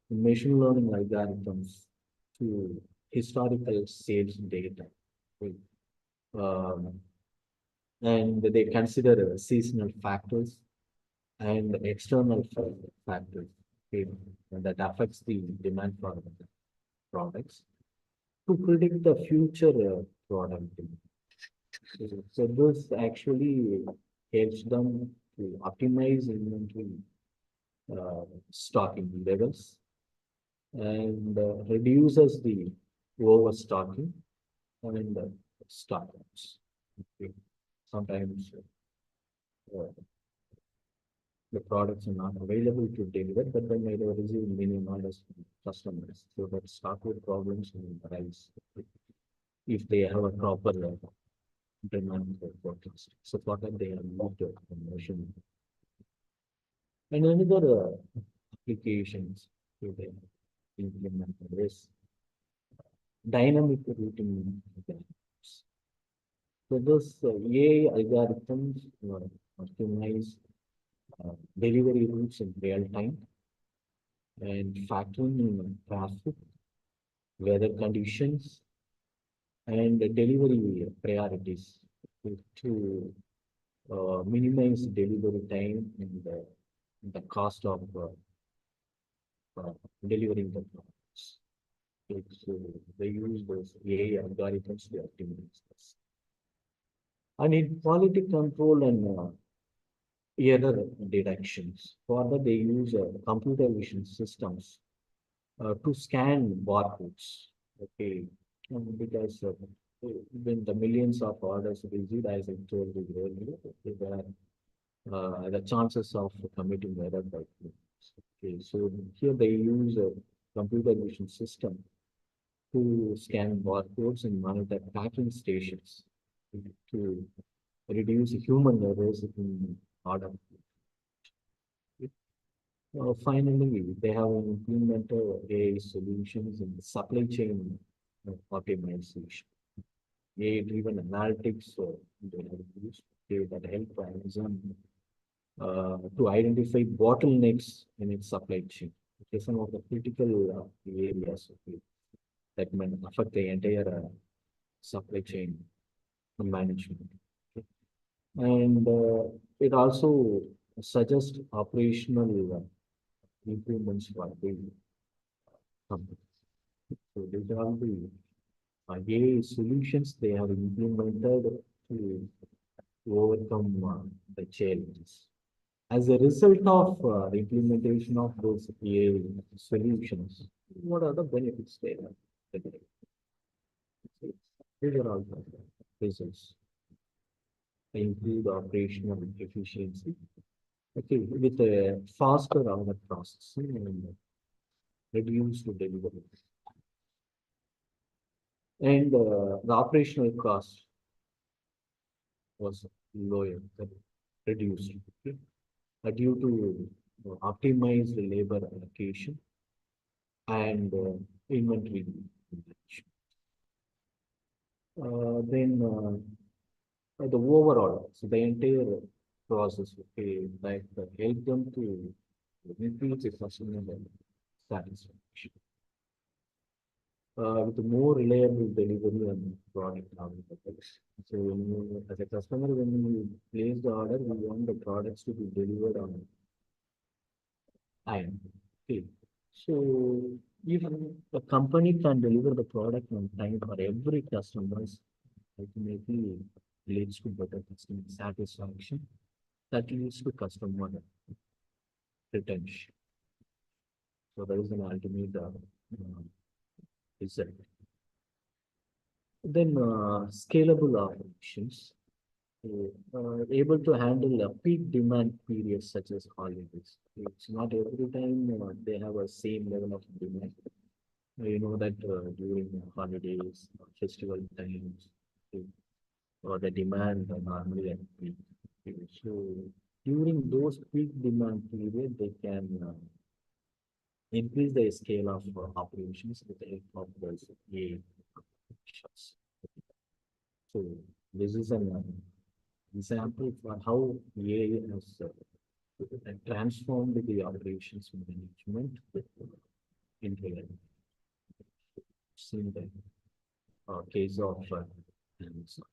machine learning algorithms to historical sales data. Okay. Um, and they consider seasonal factors and external factors, okay, that affects the demand for the products to predict the future product demand. So this actually helps them to optimize inventory stocking levels and reduces the overstocking and stockouts. Okay. Sometimes the products are not available to deliver, but they might have received many orders from customers. So that stock with problems will arise if they have a proper demand for forecast. So for that they have moved to promotion. And another applications to the implement this dynamic routing algorithms. So those AI algorithms optimize delivery routes in real time and factoring in traffic, weather conditions, and delivery priorities to minimize delivery time and the cost of delivering the products. So they use those AI algorithms to optimize this. And in quality control and error detections, for that they use computer vision systems to scan barcodes. Okay, because when the millions of orders received, as I told you earlier, okay, there are the chances of committing error by humans. Okay, so here they use a computer vision system to scan barcodes and monitor packing stations to reduce human errors in order. Finally, they have implemented AI solutions in supply chain optimization. AI-driven analytics they have used that help Amazon to identify bottlenecks in its supply chain. Okay, some of the critical areas that may affect the entire supply chain management. Okay. And it also suggests operational improvements for the company. So these are the AI solutions they have implemented to overcome the challenges. As a result of the implementation of those AI solutions, what are the benefits they have? These are all the results. Improved operational efficiency. Okay, with a faster order processing and reduced delivery. And the operational cost was lower, reduced, okay, due to optimized labor allocation and inventory management. Then the overall, so the entire process, okay, like help them to increase the customer satisfaction. With more reliable delivery and product availability. So when you, as a customer, when you place the order, we want the products to be delivered on time. Okay. So if a company can deliver the product on time for every customers, ultimately leads to better customer satisfaction. That leads to customer retention. So that is an ultimate result. Then scalable operations, able to handle a peak demand periods such as holidays. It's not every time they have a same level of demand. You know that during holidays, festival times, or the demand normally at peak. So during those peak demand period, they can increase the scale of operations with the help of those AI operations. So this is an example for how AI has transformed the operations management into a seen the case of Amazon.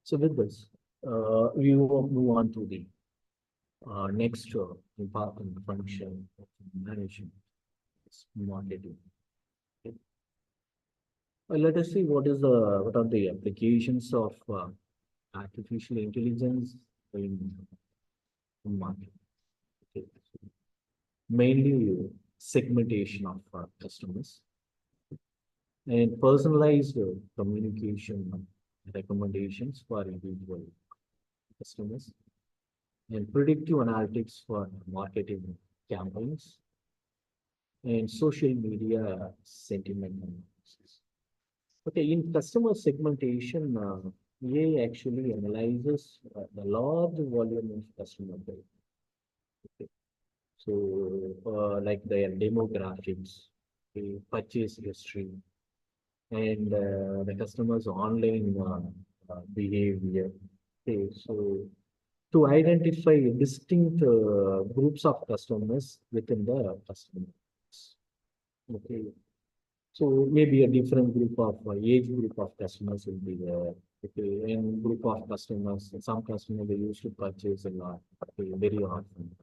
So with this, we will move on to the next important function of management, is marketing. Okay. Let us see what are the applications of artificial intelligence in marketing. Okay. Mainly segmentation of customers. and personalized communication recommendations for individual customers, and predictive analytics for marketing campaigns, and social media sentiment analysis. Okay, in customer segmentation, AI actually analyzes the large volume of customer data. Okay. So, like their demographics, the purchase history, and the customer's online behavior. Okay, so to identify distinct groups of customers within the customer base. Okay, so maybe a different group of age group of customers will be there. Okay, and group of customers, some customers they used to purchase a lot, okay, very often.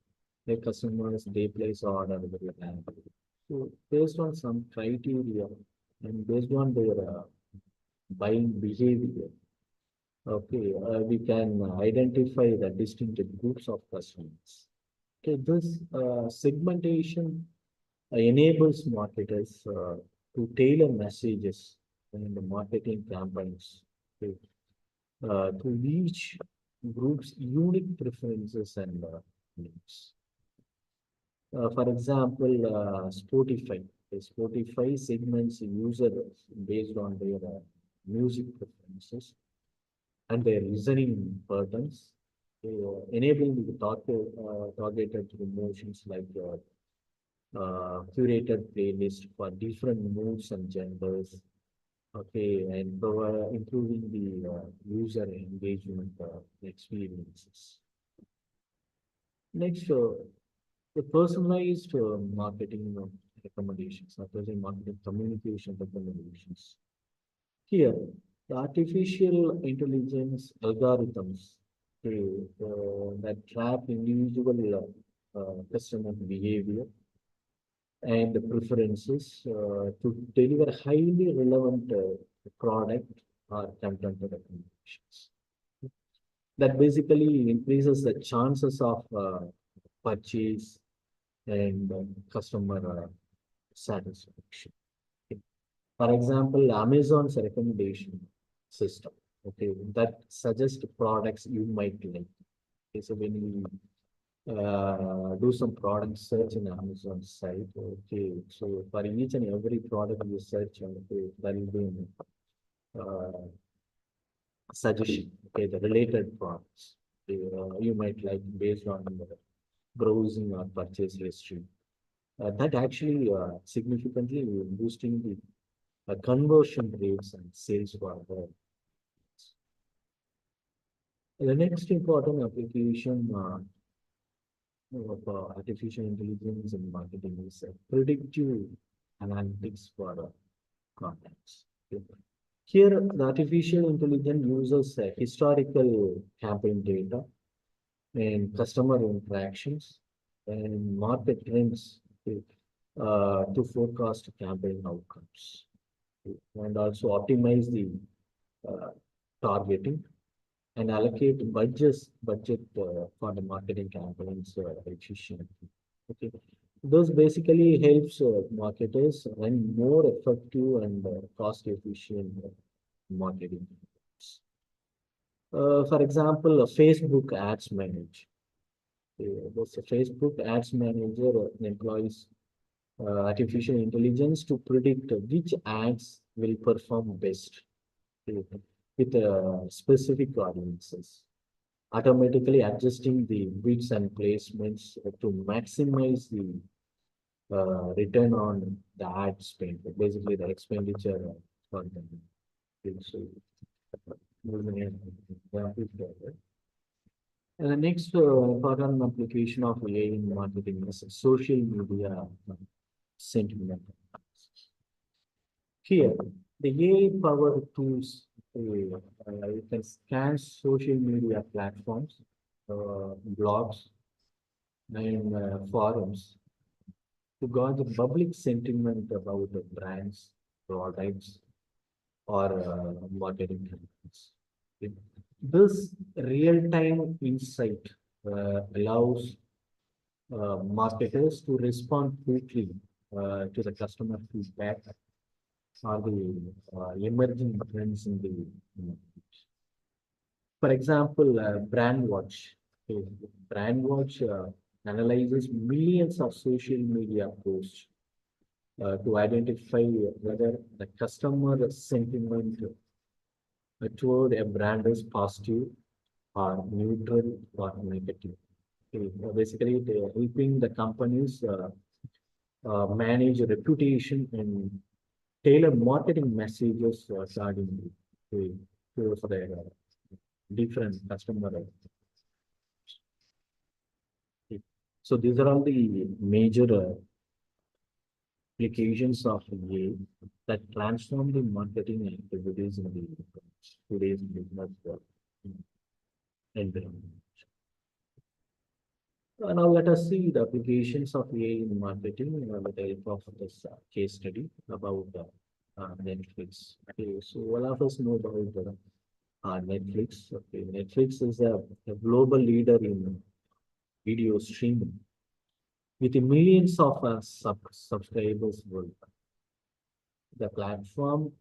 Their customers they place order very rapidly. So based on some criteria and based on their buying behavior, okay, we can identify the distinct groups of customers. Okay, this segmentation enables marketers to tailor messages and the marketing campaigns to, to reach groups' unique preferences and needs. For example, Spotify. Spotify segments users based on their music preferences and their listening patterns, enabling the targeted promotions like curated playlist for different moods and genders. Okay, and improving the user engagement experiences. Next, the personalized marketing recommendations, personalized marketing communication recommendations. Here, the artificial intelligence algorithms that track individual customer behavior and preferences to deliver highly relevant product or content recommendations. That basically increases the chances of purchase and customer satisfaction. Okay. For example, Amazon's recommendation system, okay, that suggests products you might like. Okay, so when you do some product search in Amazon site, okay, so for each and every product you search, okay, there will be suggestion, okay, the related products you might like based on the browsing or purchase history. That actually significantly boosting the conversion rates and sales for the next important application of artificial intelligence in marketing is predictive analytics for contacts. Okay. Here, the artificial intelligence uses historical campaign data and customer interactions and market trends to forecast campaign outcomes and also optimize the uh, targeting and allocate budget for the marketing campaigns efficiently. Okay, this basically helps marketers run more effective and cost efficient marketing. For example, a Facebook Ads Manager. This Facebook Ads Manager employs artificial intelligence to predict which ads will perform best with specific audiences, automatically adjusting the bids and placements to maximize the return on the ad spend, basically the expenditure for the so, moving in, and the next important application of AI in marketing is social media sentiment. Here, the AI-powered tools you can scan social media platforms, blogs, and forums to gauge the public sentiment about the brands, products, or marketing campaigns. Okay. This real-time insight allows marketers to respond quickly to the customer feedback are the emerging trends in the for example, brand watch. Okay, brand watch analyzes millions of social media posts to identify whether the customer sentiment toward a brand is positive or neutral or negative. Okay, basically, they are helping the companies manage reputation and tailor marketing messages accordingly towards their different customer. So these are all the major applications of AI that transform the marketing activities in the today's business environment. Now let us see the applications of AI in marketing with the help of this case study about Netflix. Okay, so all of us know about Netflix. Okay, Netflix is a global leader in video streaming with millions of subscribers worldwide. The platform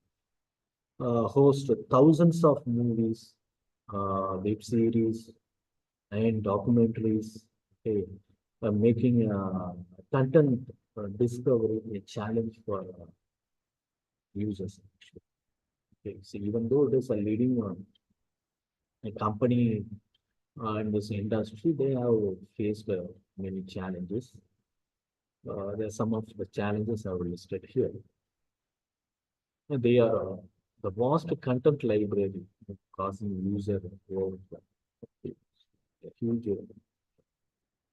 hosts thousands of movies, web series, and documentaries, okay, making content discovery a challenge for users. Actually. Okay, so even though it is a leading a company in this industry, they have faced many challenges. There are some of the challenges I have listed here. They are the vast content library causing user overwhelm. A huge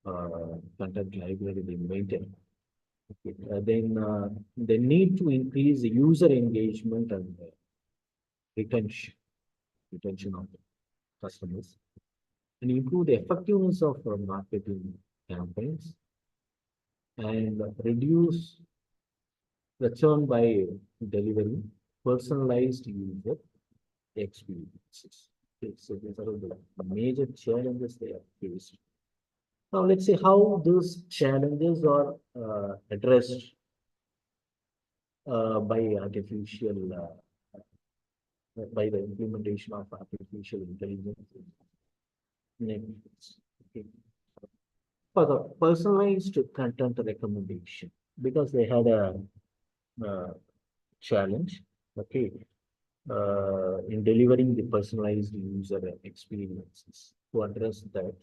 content library they maintain. Okay. Then they need to increase the user engagement and retention, retention of the customers, and improve the effectiveness of marketing campaigns, and reduce the churn by delivering personalized user experiences. Okay, so these are the major challenges they have faced. Now let's see how those challenges are addressed by the implementation of artificial intelligence. Okay. For the personalized content recommendation, because they had a challenge, okay, in delivering the personalized user experiences. To address that,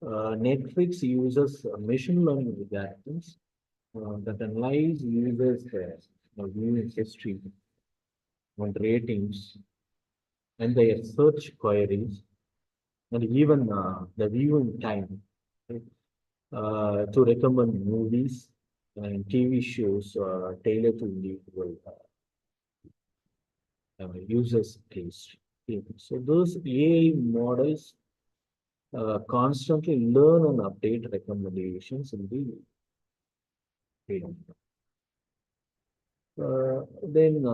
Netflix uses machine learning algorithms that analyze users' viewing history and ratings and their search queries and even the viewing time, okay, to recommend movies and TV shows tailored to individual users' taste. Okay. So those AI models constantly learn and update recommendations in the field. Then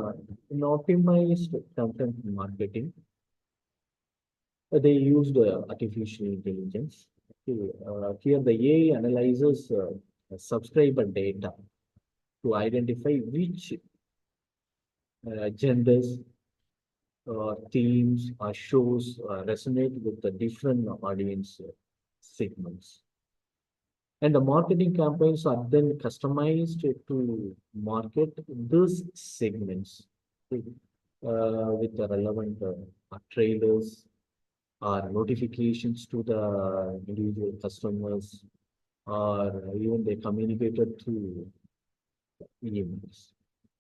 in optimized content marketing, they used artificial intelligence. Okay, here the AI analyzes subscriber data to identify which genders or themes or shows resonate with the different audience segments. And the marketing campaigns are then customized to market those segments, okay, with the relevant trailers or notifications to the individual customers, or even they communicated through emails.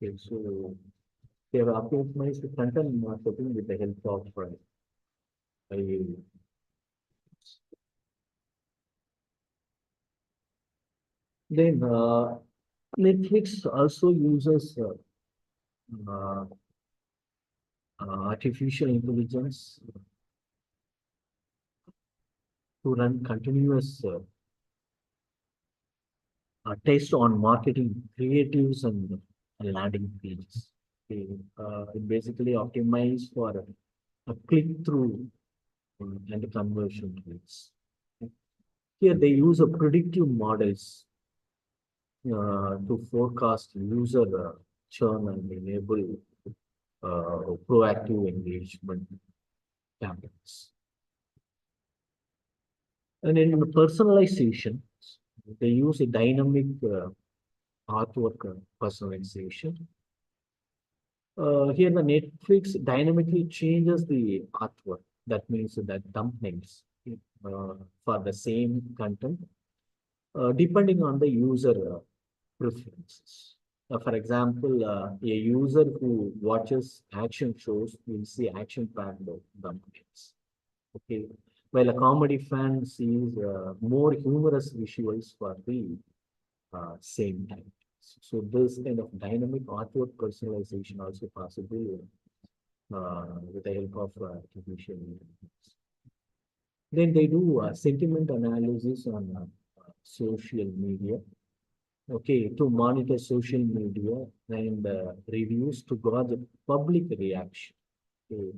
Okay, so they have optimized the content marketing with the help of AI. Then Netflix also uses uh, artificial intelligence to run continuous test on marketing creatives and landing pages. Okay, it basically optimized for a click-through and conversion rates. Here they use a predictive models to forecast user churn and enable proactive engagement campaigns. And in the personalization, they use a dynamic artwork personalization. Here, the Netflix dynamically changes the artwork. That means that thumbnails for the same content, depending on the user preferences. For example, a user who watches action shows will see action-packed thumbnails. Okay, while a comedy fan sees more humorous visuals for the same time. So this kind of dynamic artwork personalization also possible with the help of artificial intelligence. Then they do sentiment analysis on social media. Okay, to monitor social media and reviews to gauge public reaction to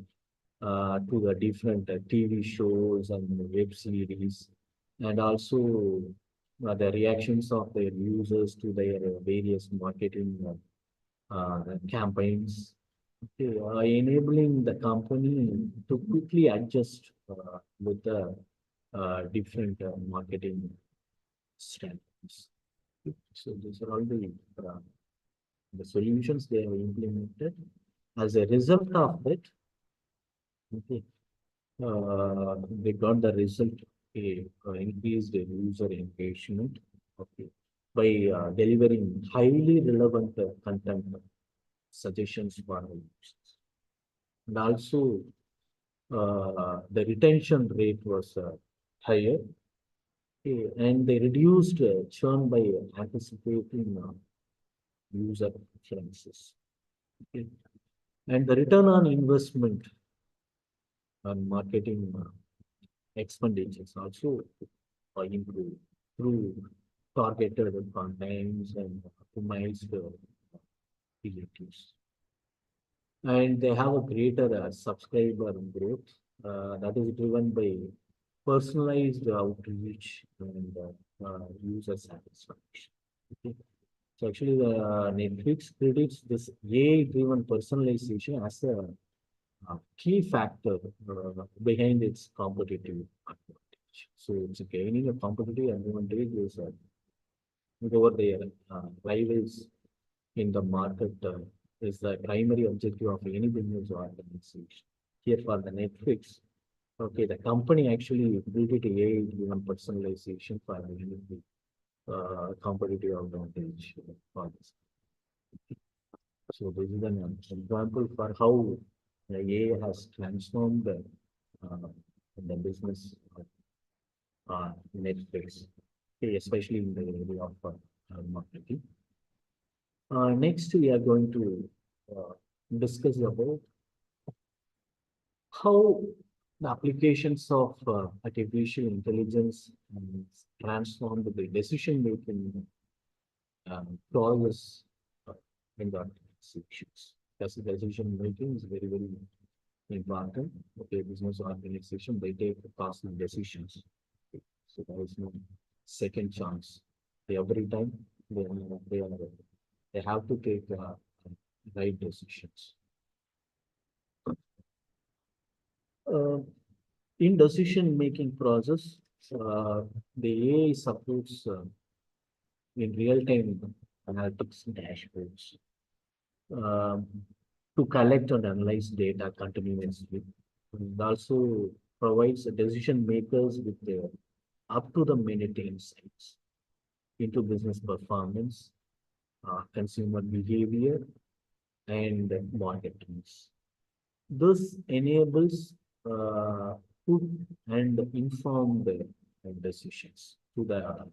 the different TV shows and web series, and also the reactions of their users to their various marketing campaigns, okay, enabling the company to quickly adjust with the different marketing strategies. So these are all the solutions they have implemented. As a result of it, okay, they got the result, increased user engagement, okay, by delivering highly relevant content suggestions for the users. And also, the retention rate was higher, okay, and they reduced churn by anticipating user preferences. Okay. And the return on investment on marketing expenditures also improved through targeted campaigns and optimized creatives. And they have a greater subscriber growth that is driven by personalized outreach and user satisfaction. Okay. So actually, the Netflix credits this AI-driven personalization as a key factor behind its competitive advantage. So it's gaining a competitive advantage is over their rivals in the market is the primary objective of any business organization. Here for the Netflix, okay, the company actually built it AI-driven personalization for the competitive advantage for this. So this is an example for how the AI has transformed the business of Netflix, okay, especially in the area of marketing. Next, we are going to discuss about how the applications of artificial intelligence transformed the decision-making process in the organizations. Because decision-making is very, very important. Okay, business organization, they take costly decisions. Okay. So there is no second chance. Every time they have to take right decisions. In decision-making process, the AI supports in real-time analytics dashboards to collect and analyze data continuously. It also provides decision makers with their up-to-the-minute insights into business performance, consumer behavior, and market trends. This enables good and informed decisions to the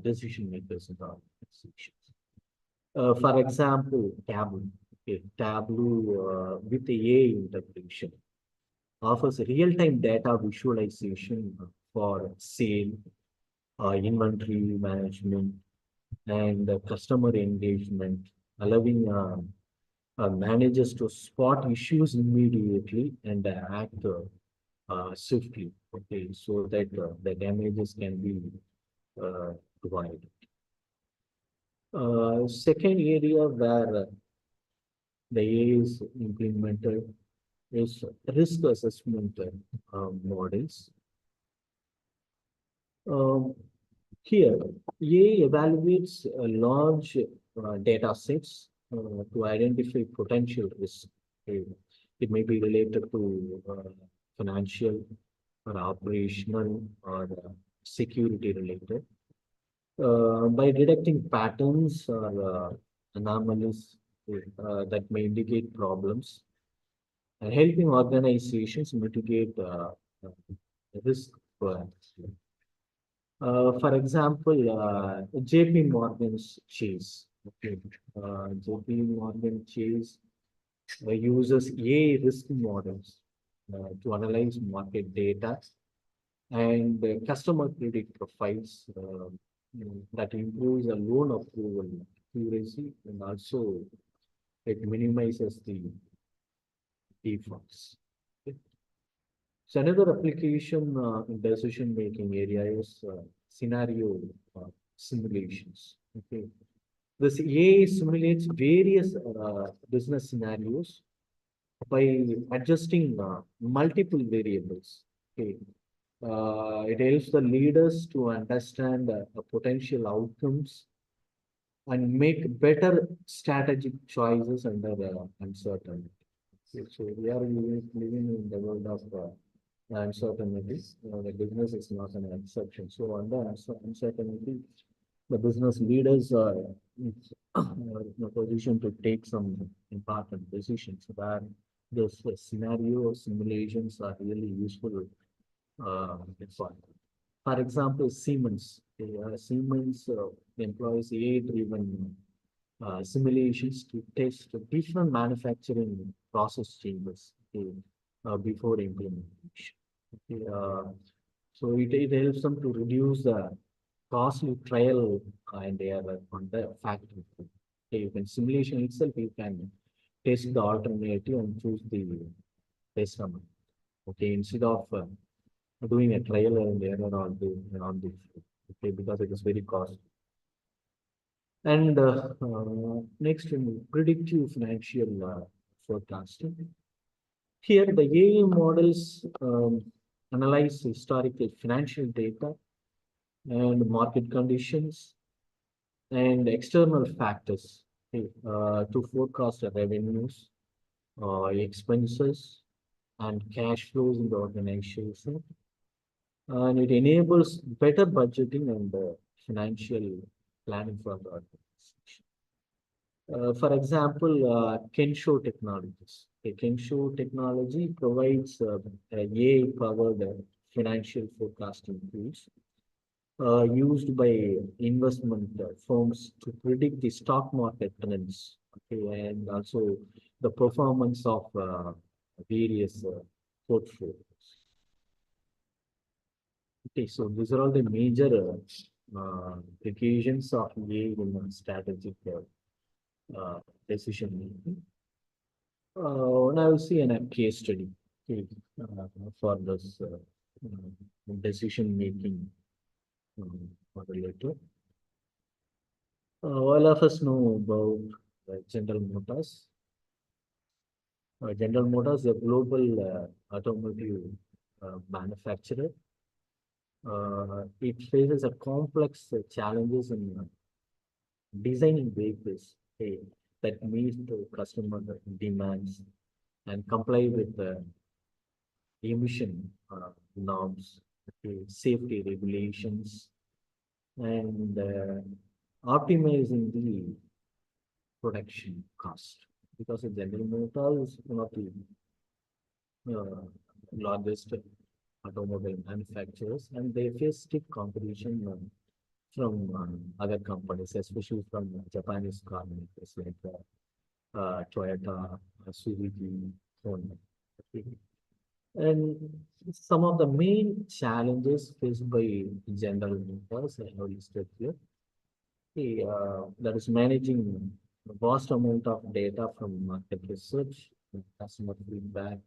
decision makers in the organizations. For example, Tableau. Okay, Tableau with AI integration offers real-time data visualization for sale, inventory management, and customer engagement, allowing managers to spot issues immediately and act swiftly. Okay, so that the damages can be avoided. Second area where the AI is implemented is risk assessment models. Um, Here, AI evaluates large data sets to identify potential risks. Okay. It may be related to financial or operational or security related. By detecting patterns or anomalies that may indicate problems and helping organizations mitigate risk. uh, for example, JP Morgan's Chase. Okay. JP Morgan Chase uses AI risk models to analyze market data and customer credit profiles that improves the loan approval accuracy and also it minimizes the defaults. Okay. So another application in decision-making area is scenario uh, simulations. Okay. This AI simulates various business scenarios by adjusting multiple variables. Okay. It helps the leaders to understand potential outcomes and make better strategic choices under uncertainty. So we are living in the world of uncertainties. The business is not an exception. So under uncertainty, the business leaders are in a position to take some important decisions where those scenario simulations are really useful for. For example, Siemens. Siemens employs AI-driven simulations to test different manufacturing process changes before implementation. Okay, so it helps them to reduce the costly trial and error on the factory. Okay, you can simulation itself, you can test the alternative and choose the best amount. Okay, instead of doing a trial and error on the okay, because it is very costly. And next, in predictive financial forecasting. Here, the AI models analyze historical financial data and market conditions and external factors to forecast the revenues, expenses, and cash flows in the organization. And it enables better budgeting and financial planning for the organization. For example, Kensho Technologies. Kensho Technology provides AI-powered financial forecasting tools used by investment firms to predict the stock market trends, okay, and also the performance of various portfolios. Okay, so these are all the major applications of AI in strategic decision making. Now we'll see a case study okay, for this decision making modulator. All of us know about General Motors. General Motors, a global automotive manufacturer. It faces a complex challenges in designing vehicles that meet the customer demands and comply with the emission norms, safety regulations, and optimizing the production cost. Because the General Motors is one of the largest automobile manufacturers, and they face stiff competition from other companies, especially from Japanese car makers like Toyota, Suzuki, Honda. Okay. And some of the main challenges faced by General Motors I have listed here. Okay, that is managing a vast amount of data from market research, customer feedback,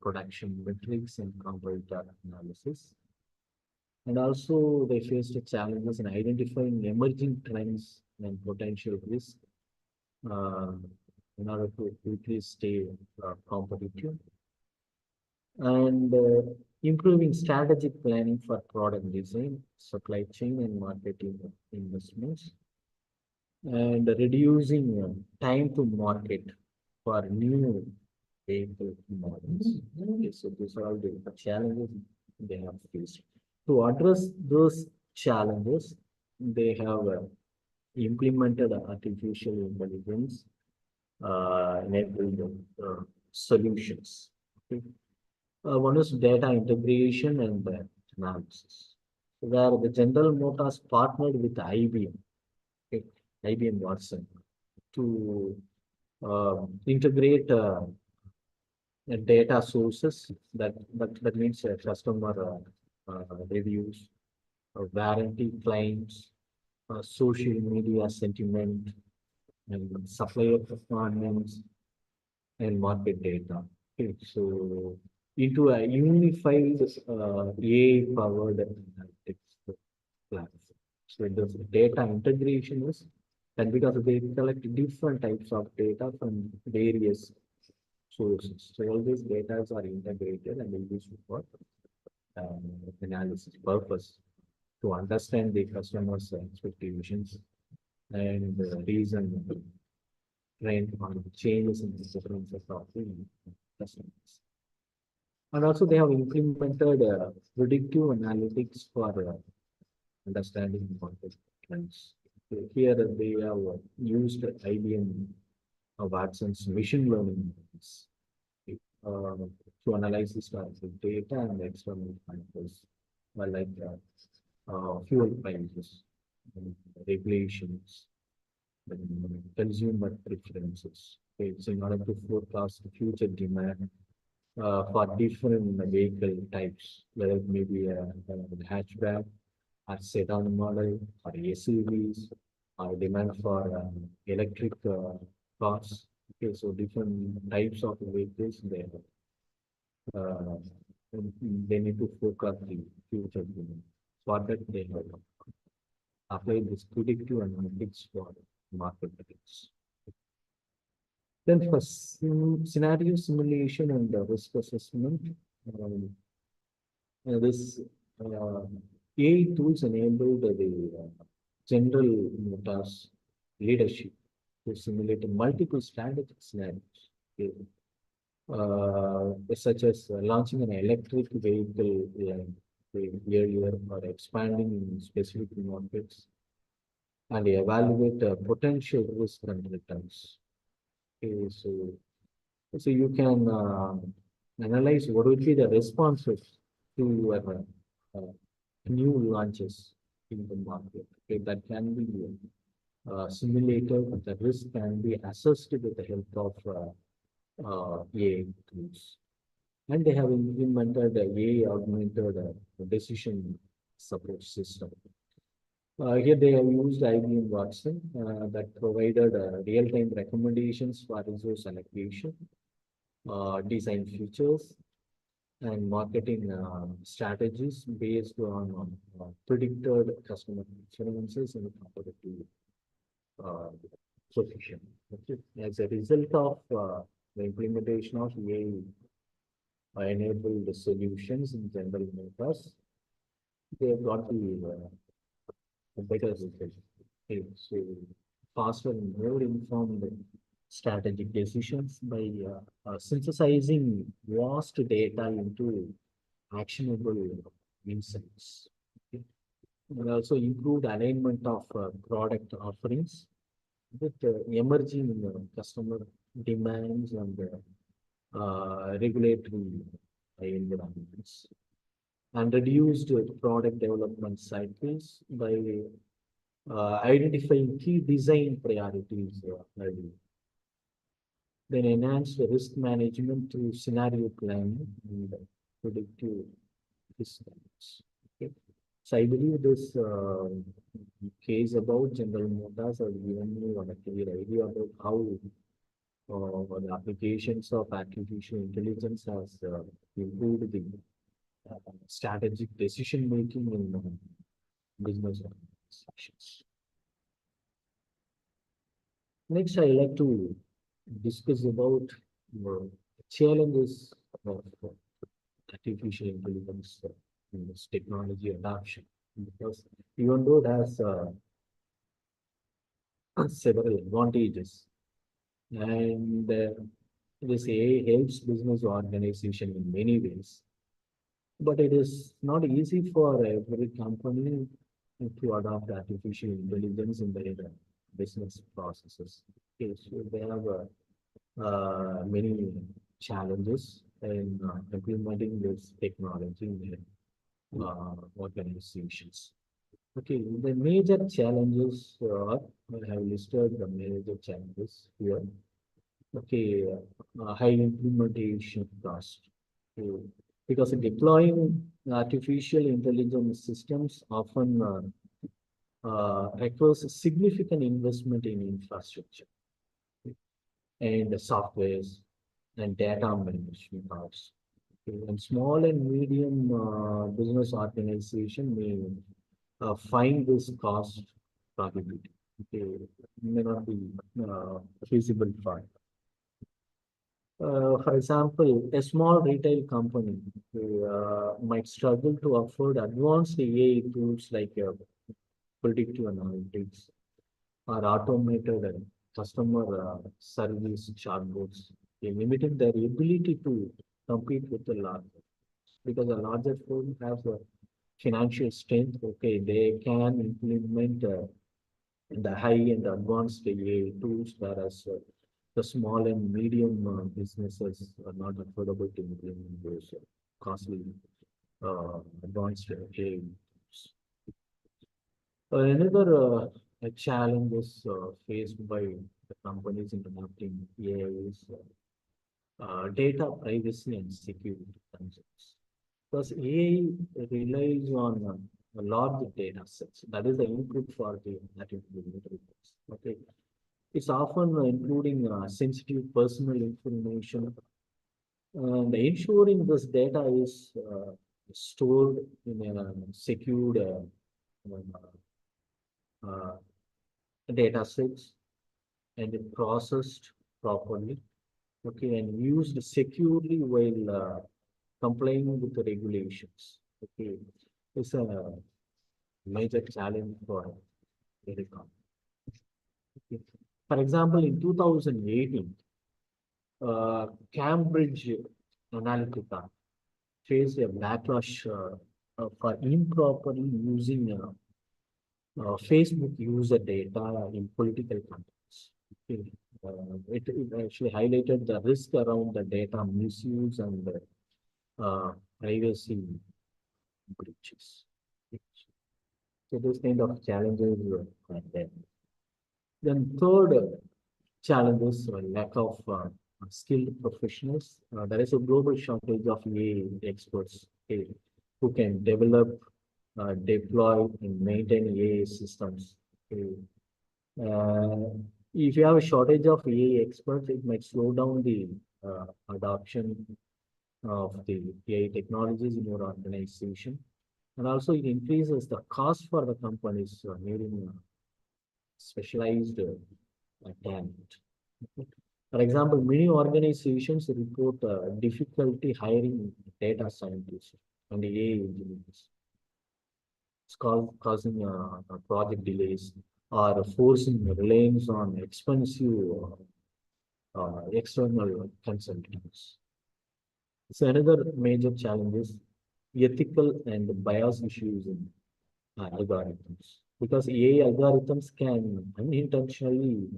production metrics, and comparator analysis. And also they faced challenges in identifying emerging trends and potential risks uh, in order to quickly stay competitive and improving strategic planning for product design, supply chain, and marketing investments, and reducing time to market for new vehicle models. Okay, so these are all the challenges they have faced. To address those challenges, they have implemented artificial intelligence enabled solutions. Okay. One is data integration and analysis, where the General Motors partnered with IBM, okay, IBM Watson, to integrate data sources that means customer reviews, warranty claims, social media sentiment, and supplier performance and market data. Okay, so into a unified AI-powered analytics platform. So the data integration is and because they collect different types of data from various sources. So all these data are integrated and will be used for analysis purpose to understand the customer's expectations and reason trend on changes in the preferences of the customers. And also they have implemented predictive analytics for understanding market trends. So here they have used IBM Watson's machine learning models to analyze historical data and external factors like fuel prices, regulations, consumer preferences. Okay, so in order to forecast the future demand for different vehicle types, whether it may be a hatchback, or sedan model, or SUVs, or demand for electric cars. Okay, so different types of vehicles uh, they need to forecast the future demand. For that, they have applied this predictive analytics for market trends. Then for scenario simulation and risk assessment, um, this AI tools enabled the General Motors leadership to simulate multiple strategic scenarios, okay, such as launching an electric vehicle earlier or expanding in specific markets and evaluate potential risk and returns. Okay, so you can analyze what would be the responses to new launches in the market. Okay, that can be simulated, the risk can be assessed with the help of AI tools. And they have implemented the AI augmented decision support system. Here they have used IBM Watson that provided real-time recommendations for resource allocation, design features, and marketing strategies based on predicted customer preferences and competitive uh, position. Okay. As a result of the implementation of AI-enabled solutions in General Motors, they have got the better result. Okay. So faster and more informed strategic decisions by synthesizing vast data into actionable insights. Okay. And also improved alignment of product offerings with emerging customer demands and regulatory environments, and reduced product development cycles by identifying key design priorities early. Then enhance the risk management through scenario planning and predictive risk management. Okay. So I believe this case about General Motors has given me a clear idea about how the applications of artificial intelligence has improved the strategic decision making in business organizations. Next, I like to discuss about challenges of artificial intelligence in this technology adoption. Because even though it has several advantages, and this AI helps business organization in many ways, but it is not easy for every company to adopt artificial intelligence in their business processes. Okay, so they have many challenges in implementing this technology in their organizations. Okay, the major challenges are, I have listed the major challenges here. Okay, high implementation cost. Okay, because deploying artificial intelligence systems often requires a significant investment in infrastructure and the softwares and data management costs. Okay, and small and medium business organization may find this cost prohibitive. Okay, may not be feasible for. For example, a small retail company might struggle to afford advanced AI tools like predictive analytics or automated customer service chatbots, limiting their ability to compete with the larger. Because the larger firm has a financial strength, okay, they can implement the high and advanced AI tools, whereas the small and medium businesses are not affordable to implement those costly advanced AI tools. Another challenges faced by the companies in adopting AI is data privacy and security concerns. Because AI relies on a large data sets. That is the input for the artificial intelligence. Okay, it's often including sensitive personal information, and ensuring this data is stored in a secured uh, data sets and processed properly, okay, and used securely while complying with the regulations. Okay, it's a major challenge for telecom. Okay. For example, in 2018, Cambridge Analytica faced a backlash for improperly using Facebook user data in political context. Okay. It actually highlighted the risk around the data misuse and privacy breaches. So those kind of challenges are there. Then third challenges lack of skilled professionals. There is a global shortage of AI experts, okay, who can develop, deploy, and maintain AI systems. Okay. If you have a shortage of AI experts, it might slow down the adoption of the AI technologies in your organization. And also it increases the cost for the companies needing specialized talent. For example, many organizations report difficulty hiring data scientists and AI engineers. It's causing project delays or forcing reliance on expensive external consultants. So another major challenge is ethical and bias issues in algorithms, because AI algorithms can unintentionally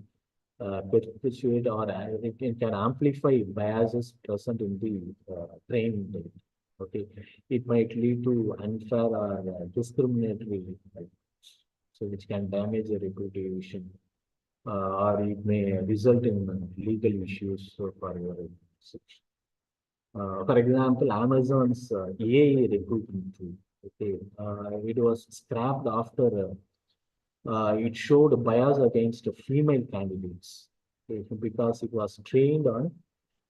perpetuate or it can amplify biases present in the training data. Okay, it might lead to unfair or discriminatory outcomes, so which can damage the reputation, or it may result in legal issues for your organization. For example, Amazon's AI recruitment tool. Okay, it was scrapped after it showed bias against female candidates, okay, because it was trained on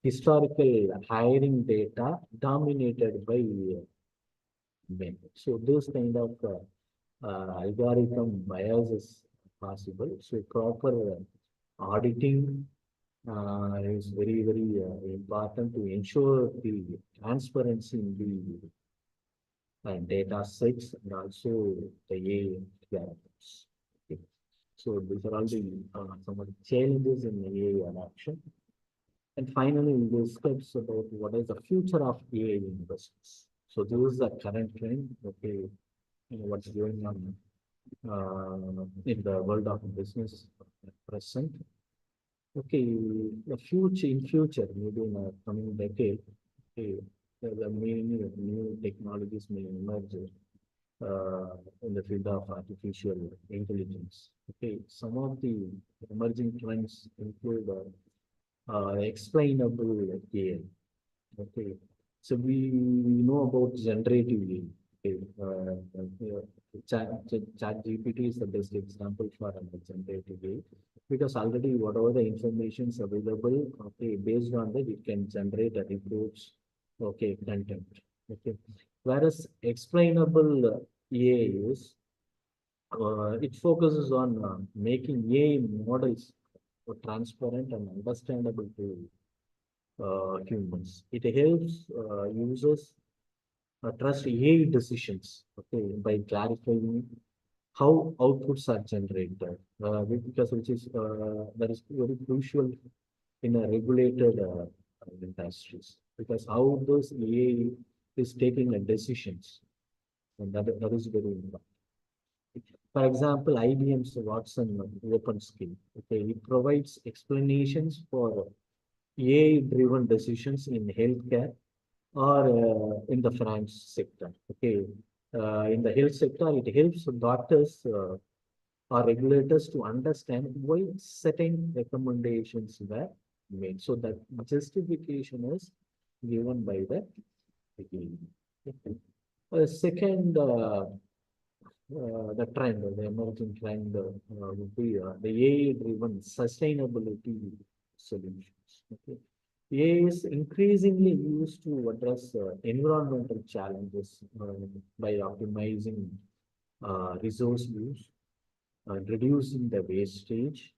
historical hiring data dominated by win. So those kind of algorithm bias is possible. So proper auditing is very, very important to ensure the transparency in the data sets and also the AI algorithms. Okay. So these are all the some of the challenges in AI adoption. And finally, we discuss about what is the future of AI in business. So this is the current trend. Okay, what's going on in the world of business at present. Okay, the future in future, maybe in a coming decade, okay, the many new technologies may emerge in the field of artificial intelligence. Okay, some of the emerging trends include explainable AI. Okay, so we know about generative AI. Okay, Chat GPT is the best example for generative AI because already whatever the information is available, okay, based on that it can generate a reports, okay, content. Okay, whereas explainable AI is it focuses on making AI models transparent and understandable to humans. It helps users trust AI decisions, okay, by clarifying how outputs are generated, because which is that is very crucial in a regulated industries because how those AI is taking decisions, and that is very important. For example, IBM's Watson Open Skill, okay, it provides explanations for AI-driven decisions in healthcare or in the finance sector. Okay, in the health sector, it helps doctors or regulators to understand why certain recommendations were made. So that justification is given by the regulator. Okay. Second, the trend, the emerging trend would be the AI-driven sustainability solutions. Okay. AI is increasingly used to address environmental challenges by optimizing resource use, reducing the wastage,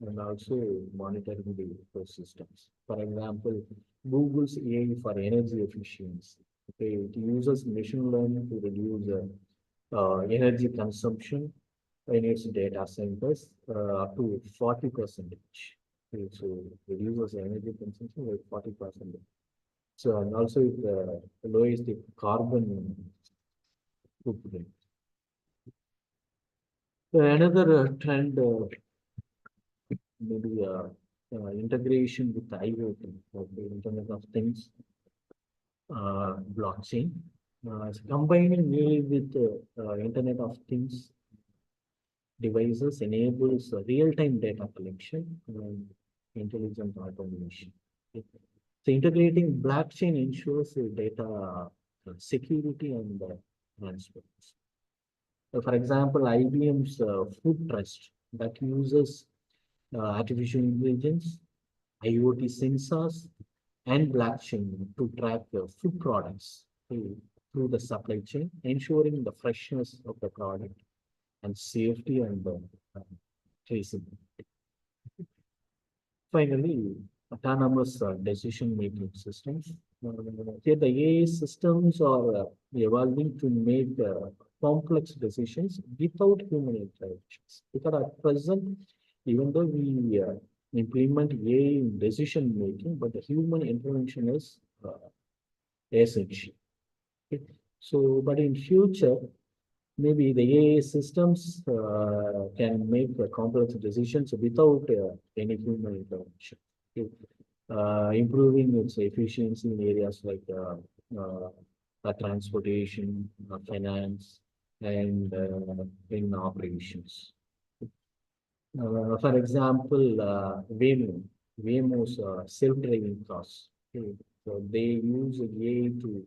and also monitoring the ecosystems. For example, Google's AI for energy efficiency. Okay, it uses machine learning to reduce energy consumption in its data centers up to 40%. Okay, so reduces energy consumption by 40%. So and also it lowers the carbon footprint. Another trend maybe integration with IoT, the Internet of Things, blockchain. So combining AI with Internet of Things devices enables real-time data collection and intelligent automation. Okay. So integrating blockchain ensures data security and transparency. So for example, IBM's Food Trust that uses artificial intelligence, IoT sensors, and blockchain to track food products through the supply chain, ensuring the freshness of the product and safety and traceability. Finally, autonomous decision-making systems. Here, the AI systems are evolving to make complex decisions without human interventions. Because at present, even though we implement AI in decision-making, but the human intervention is essential. Okay. So, but in future, maybe the AI systems can make complex decisions without any human intervention. Okay. Improving its efficiency in areas like transportation, finance, and in operations. For example, Waymo's self-driving cars. Okay. So they use AI to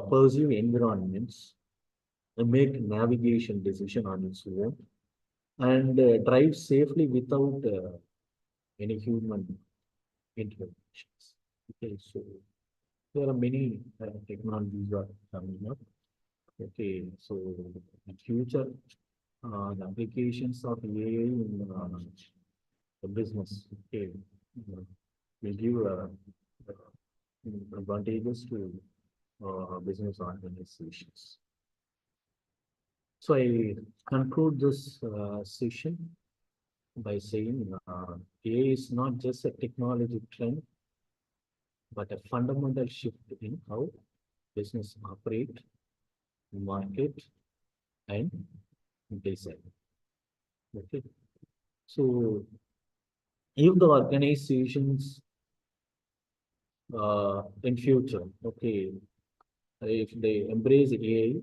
pursue environments, make navigation decision on its own, and drive safely without any human interventions. Okay, so there are many technologies are coming up. Okay, so in future, the applications of AI in the business, okay, will give advantages to business organizations. So I conclude this session by saying AI is not just a technology trend, but a fundamental shift in how business operate, market, and design. Okay, so if the organizations in future, okay, if they embrace AI,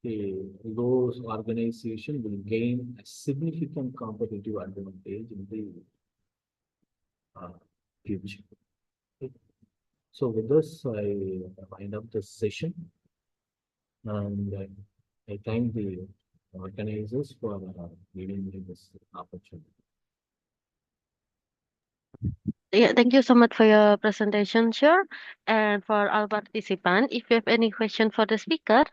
okay, those organizations will gain a significant competitive advantage in the uh, future. Okay. So with this, I wind up this session, and I thank the organizers for giving me this opportunity. Yeah, thank you so much for your presentation, sure. And for all participants, if you have any question for the speaker,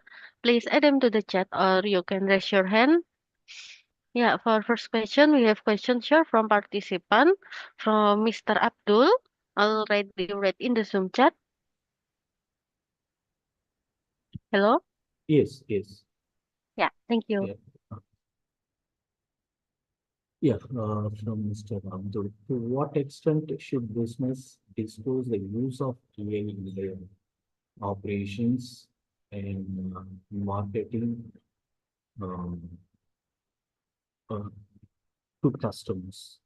please add them to the chat or you can raise your hand. Yeah, for first question, we have question sure from participant from Mr. Abdul. Already read in the Zoom chat. Hello. Yes, yes, Yeah, thank you. yeah. Yeah, from Mr. Abdul. To what extent should business disclose the use of AI in their operations and marketing um, uh, to customers?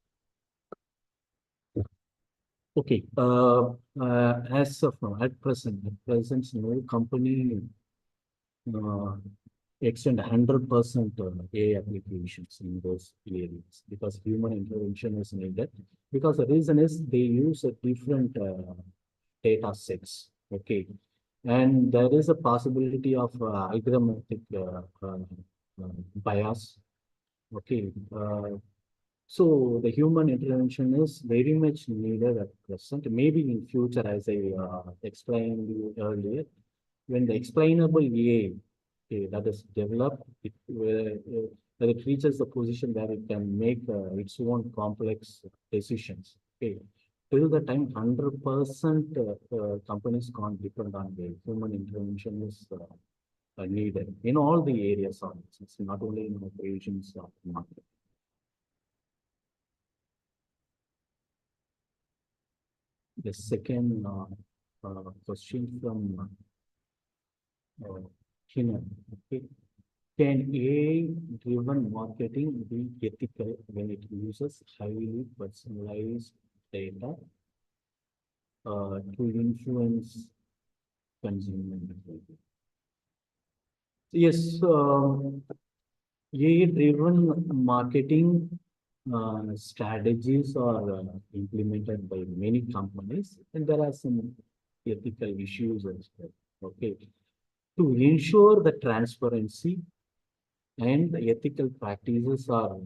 Okay, as of now, at present, no company uh, extend 100% AI applications in those areas because human intervention is needed. Because the reason is they use a different data sets. Okay, and there is a possibility of algorithmic bias. Okay, so the human intervention is very much needed at present. Maybe in future, as I explained you earlier, when the explainable AI that is developed, that it reaches the position where it can make its own complex decisions. Okay. Till the time 100% companies can't depend on the human intervention is needed in all the areas of business, not only in operations or market. The second question from Hina. Okay. Can AI-driven marketing be ethical when it uses highly personalized data to influence consumer behavior? Yes, AI-driven marketing strategies are implemented by many companies, and there are some ethical issues as well. Okay, to ensure the transparency and the ethical practices are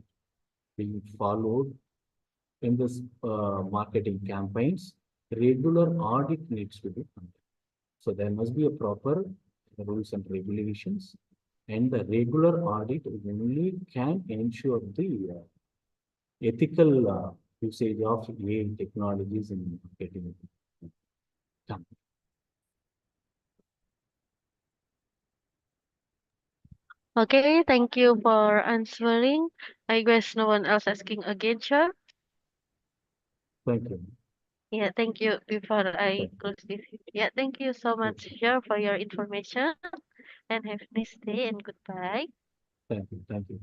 being followed in this marketing campaigns, regular audit needs to be done. So there must be a proper rules and regulations, and the regular audit only can ensure the ethical usage of AI technologies in marketing. Okay, thank you for answering. I guess no one else asking again, sure. Thank you. Yeah, thank you. Before I Thank you. close this, yeah, thank you so much, sure, for your information and have a nice day and goodbye. Thank you. Thank you.